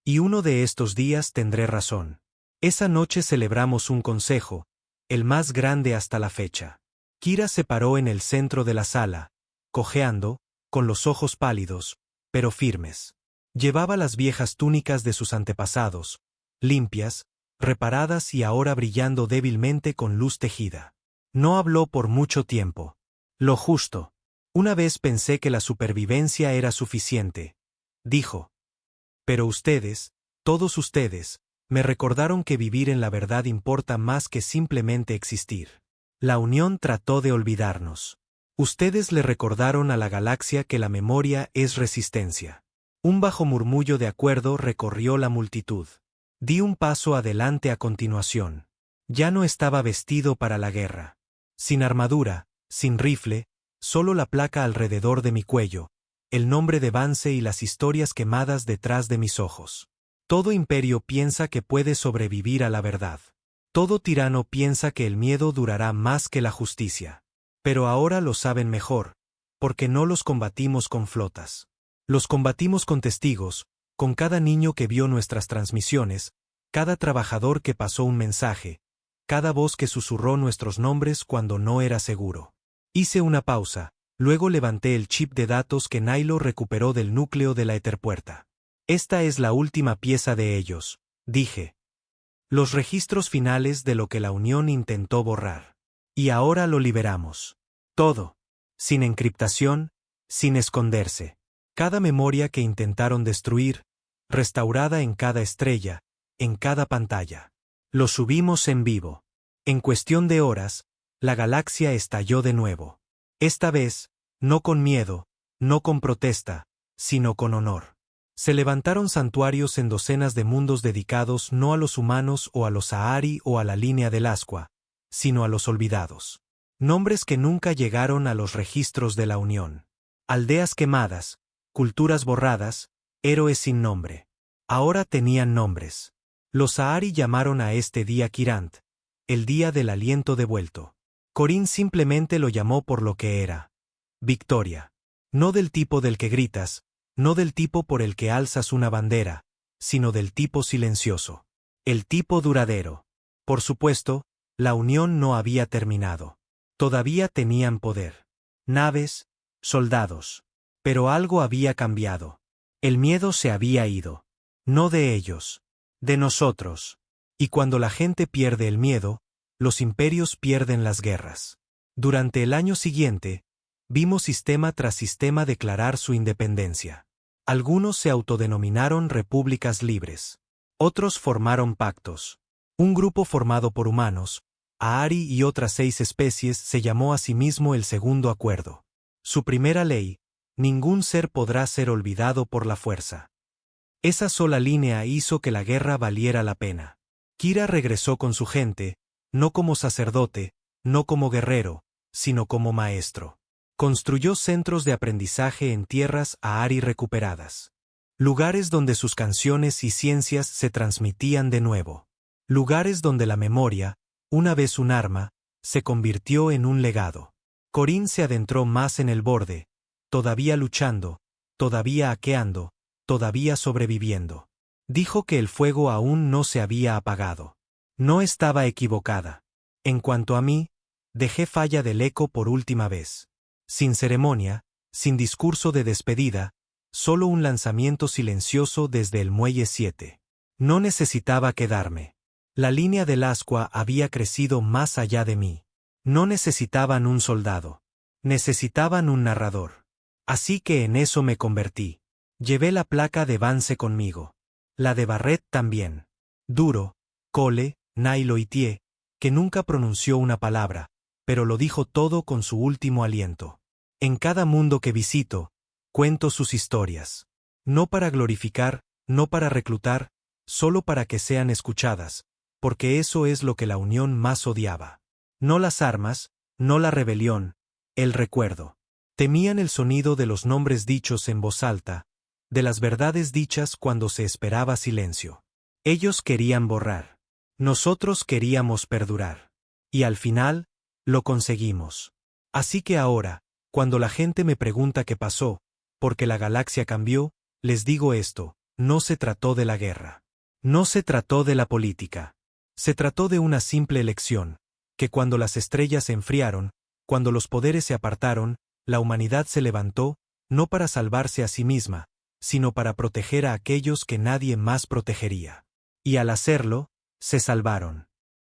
S1: Y uno de estos días tendré razón. Esa noche celebramos un consejo, el más grande hasta la fecha. Kira se paró en el centro de la sala, cojeando, con los ojos pálidos, pero firmes. Llevaba las viejas túnicas de sus antepasados, limpias, reparadas y ahora brillando débilmente con luz tejida. No habló por mucho tiempo. Lo justo. Una vez pensé que la supervivencia era suficiente, dijo. Pero ustedes, todos ustedes, me recordaron que vivir en la verdad importa más que simplemente existir. La Unión trató de olvidarnos. Ustedes le recordaron a la galaxia que la memoria es resistencia. Un bajo murmullo de acuerdo recorrió la multitud. Di un paso adelante a continuación. Ya no estaba vestido para la guerra. Sin armadura, sin rifle, solo la placa alrededor de mi cuello, el nombre de Vance y las historias quemadas detrás de mis ojos. Todo imperio piensa que puede sobrevivir a la verdad. Todo tirano piensa que el miedo durará más que la justicia. Pero ahora lo saben mejor. porque no los combatimos con flotas. Los combatimos con testigos, con cada niño que vio nuestras transmisiones, cada trabajador que pasó un mensaje, cada voz que susurró nuestros nombres cuando no era seguro. Hice una pausa, luego levanté el chip de datos que Nilo recuperó del núcleo de la Etherpuerta. Esta es la última pieza de ellos, dije. Los registros finales de lo que la Unión intentó borrar. Y ahora lo liberamos. Todo. Sin encriptación, sin esconderse. Cada memoria que intentaron destruir, restaurada en cada estrella, en cada pantalla. Lo subimos en vivo. En cuestión de horas, la galaxia estalló de nuevo. Esta vez, no con miedo, no con protesta, sino con honor. Se levantaron santuarios en docenas de mundos dedicados no a los humanos o a los Ahari o a la línea del Ascua, sino a los olvidados. Nombres que nunca llegaron a los registros de la Unión. Aldeas quemadas, culturas borradas, héroes sin nombre. Ahora tenían nombres. Los Ahari llamaron a este día Kirant, el día del aliento devuelto. Corín simplemente lo llamó por lo que era. Victoria. No del tipo del que gritas, no del tipo por el que alzas una bandera, sino del tipo silencioso. El tipo duradero. Por supuesto, la unión no había terminado. Todavía tenían poder. Naves, soldados. Pero algo había cambiado. El miedo se había ido. No de ellos. De nosotros. Y cuando la gente pierde el miedo, los imperios pierden las guerras. Durante el año siguiente, vimos sistema tras sistema declarar su independencia. Algunos se autodenominaron repúblicas libres. Otros formaron pactos. Un grupo formado por humanos, Ahari y otras 6 especies se llamó a sí mismo el Segundo Acuerdo. Su primera ley: ningún ser podrá ser olvidado por la fuerza. Esa sola línea hizo que la guerra valiera la pena. Kira regresó con su gente, no como sacerdote, no como guerrero, sino como maestro. Construyó centros de aprendizaje en tierras Ahari recuperadas. Lugares donde sus canciones y ciencias se transmitían de nuevo. Lugares donde la memoria, una vez un arma, se convirtió en un legado. Corín se adentró más en el borde, todavía luchando, todavía hackando, todavía sobreviviendo. Dijo que el fuego aún no se había apagado. No estaba equivocada. En cuanto a mí, dejé falla del eco por última vez. Sin ceremonia, sin discurso de despedida, solo un lanzamiento silencioso desde el Muelle 7. No necesitaba quedarme. La línea del Ascua había crecido más allá de mí. No necesitaban un soldado. Necesitaban un narrador. Así que en eso me convertí. Llevé la placa de Vance conmigo. La de Barret también. Duro, Cole, Nilo y Tie, que nunca pronunció una palabra, pero lo dijo todo con su último aliento. En cada mundo que visito, cuento sus historias. No para glorificar, no para reclutar, solo para que sean escuchadas, porque eso es lo que la Unión más odiaba. No las armas, no la rebelión, el recuerdo. Temían el sonido de los nombres dichos en voz alta, de las verdades dichas cuando se esperaba silencio. Ellos querían borrar. Nosotros queríamos perdurar. Y al final, lo conseguimos. Así que ahora, cuando la gente me pregunta qué pasó, porque la galaxia cambió, les digo esto: no se trató de la guerra. No se trató de la política. Se trató de una simple elección, que cuando las estrellas se enfriaron, cuando los poderes se apartaron, la humanidad se levantó, no para salvarse a sí misma, sino para proteger a aquellos que nadie más protegería. Y al hacerlo, se salvaron.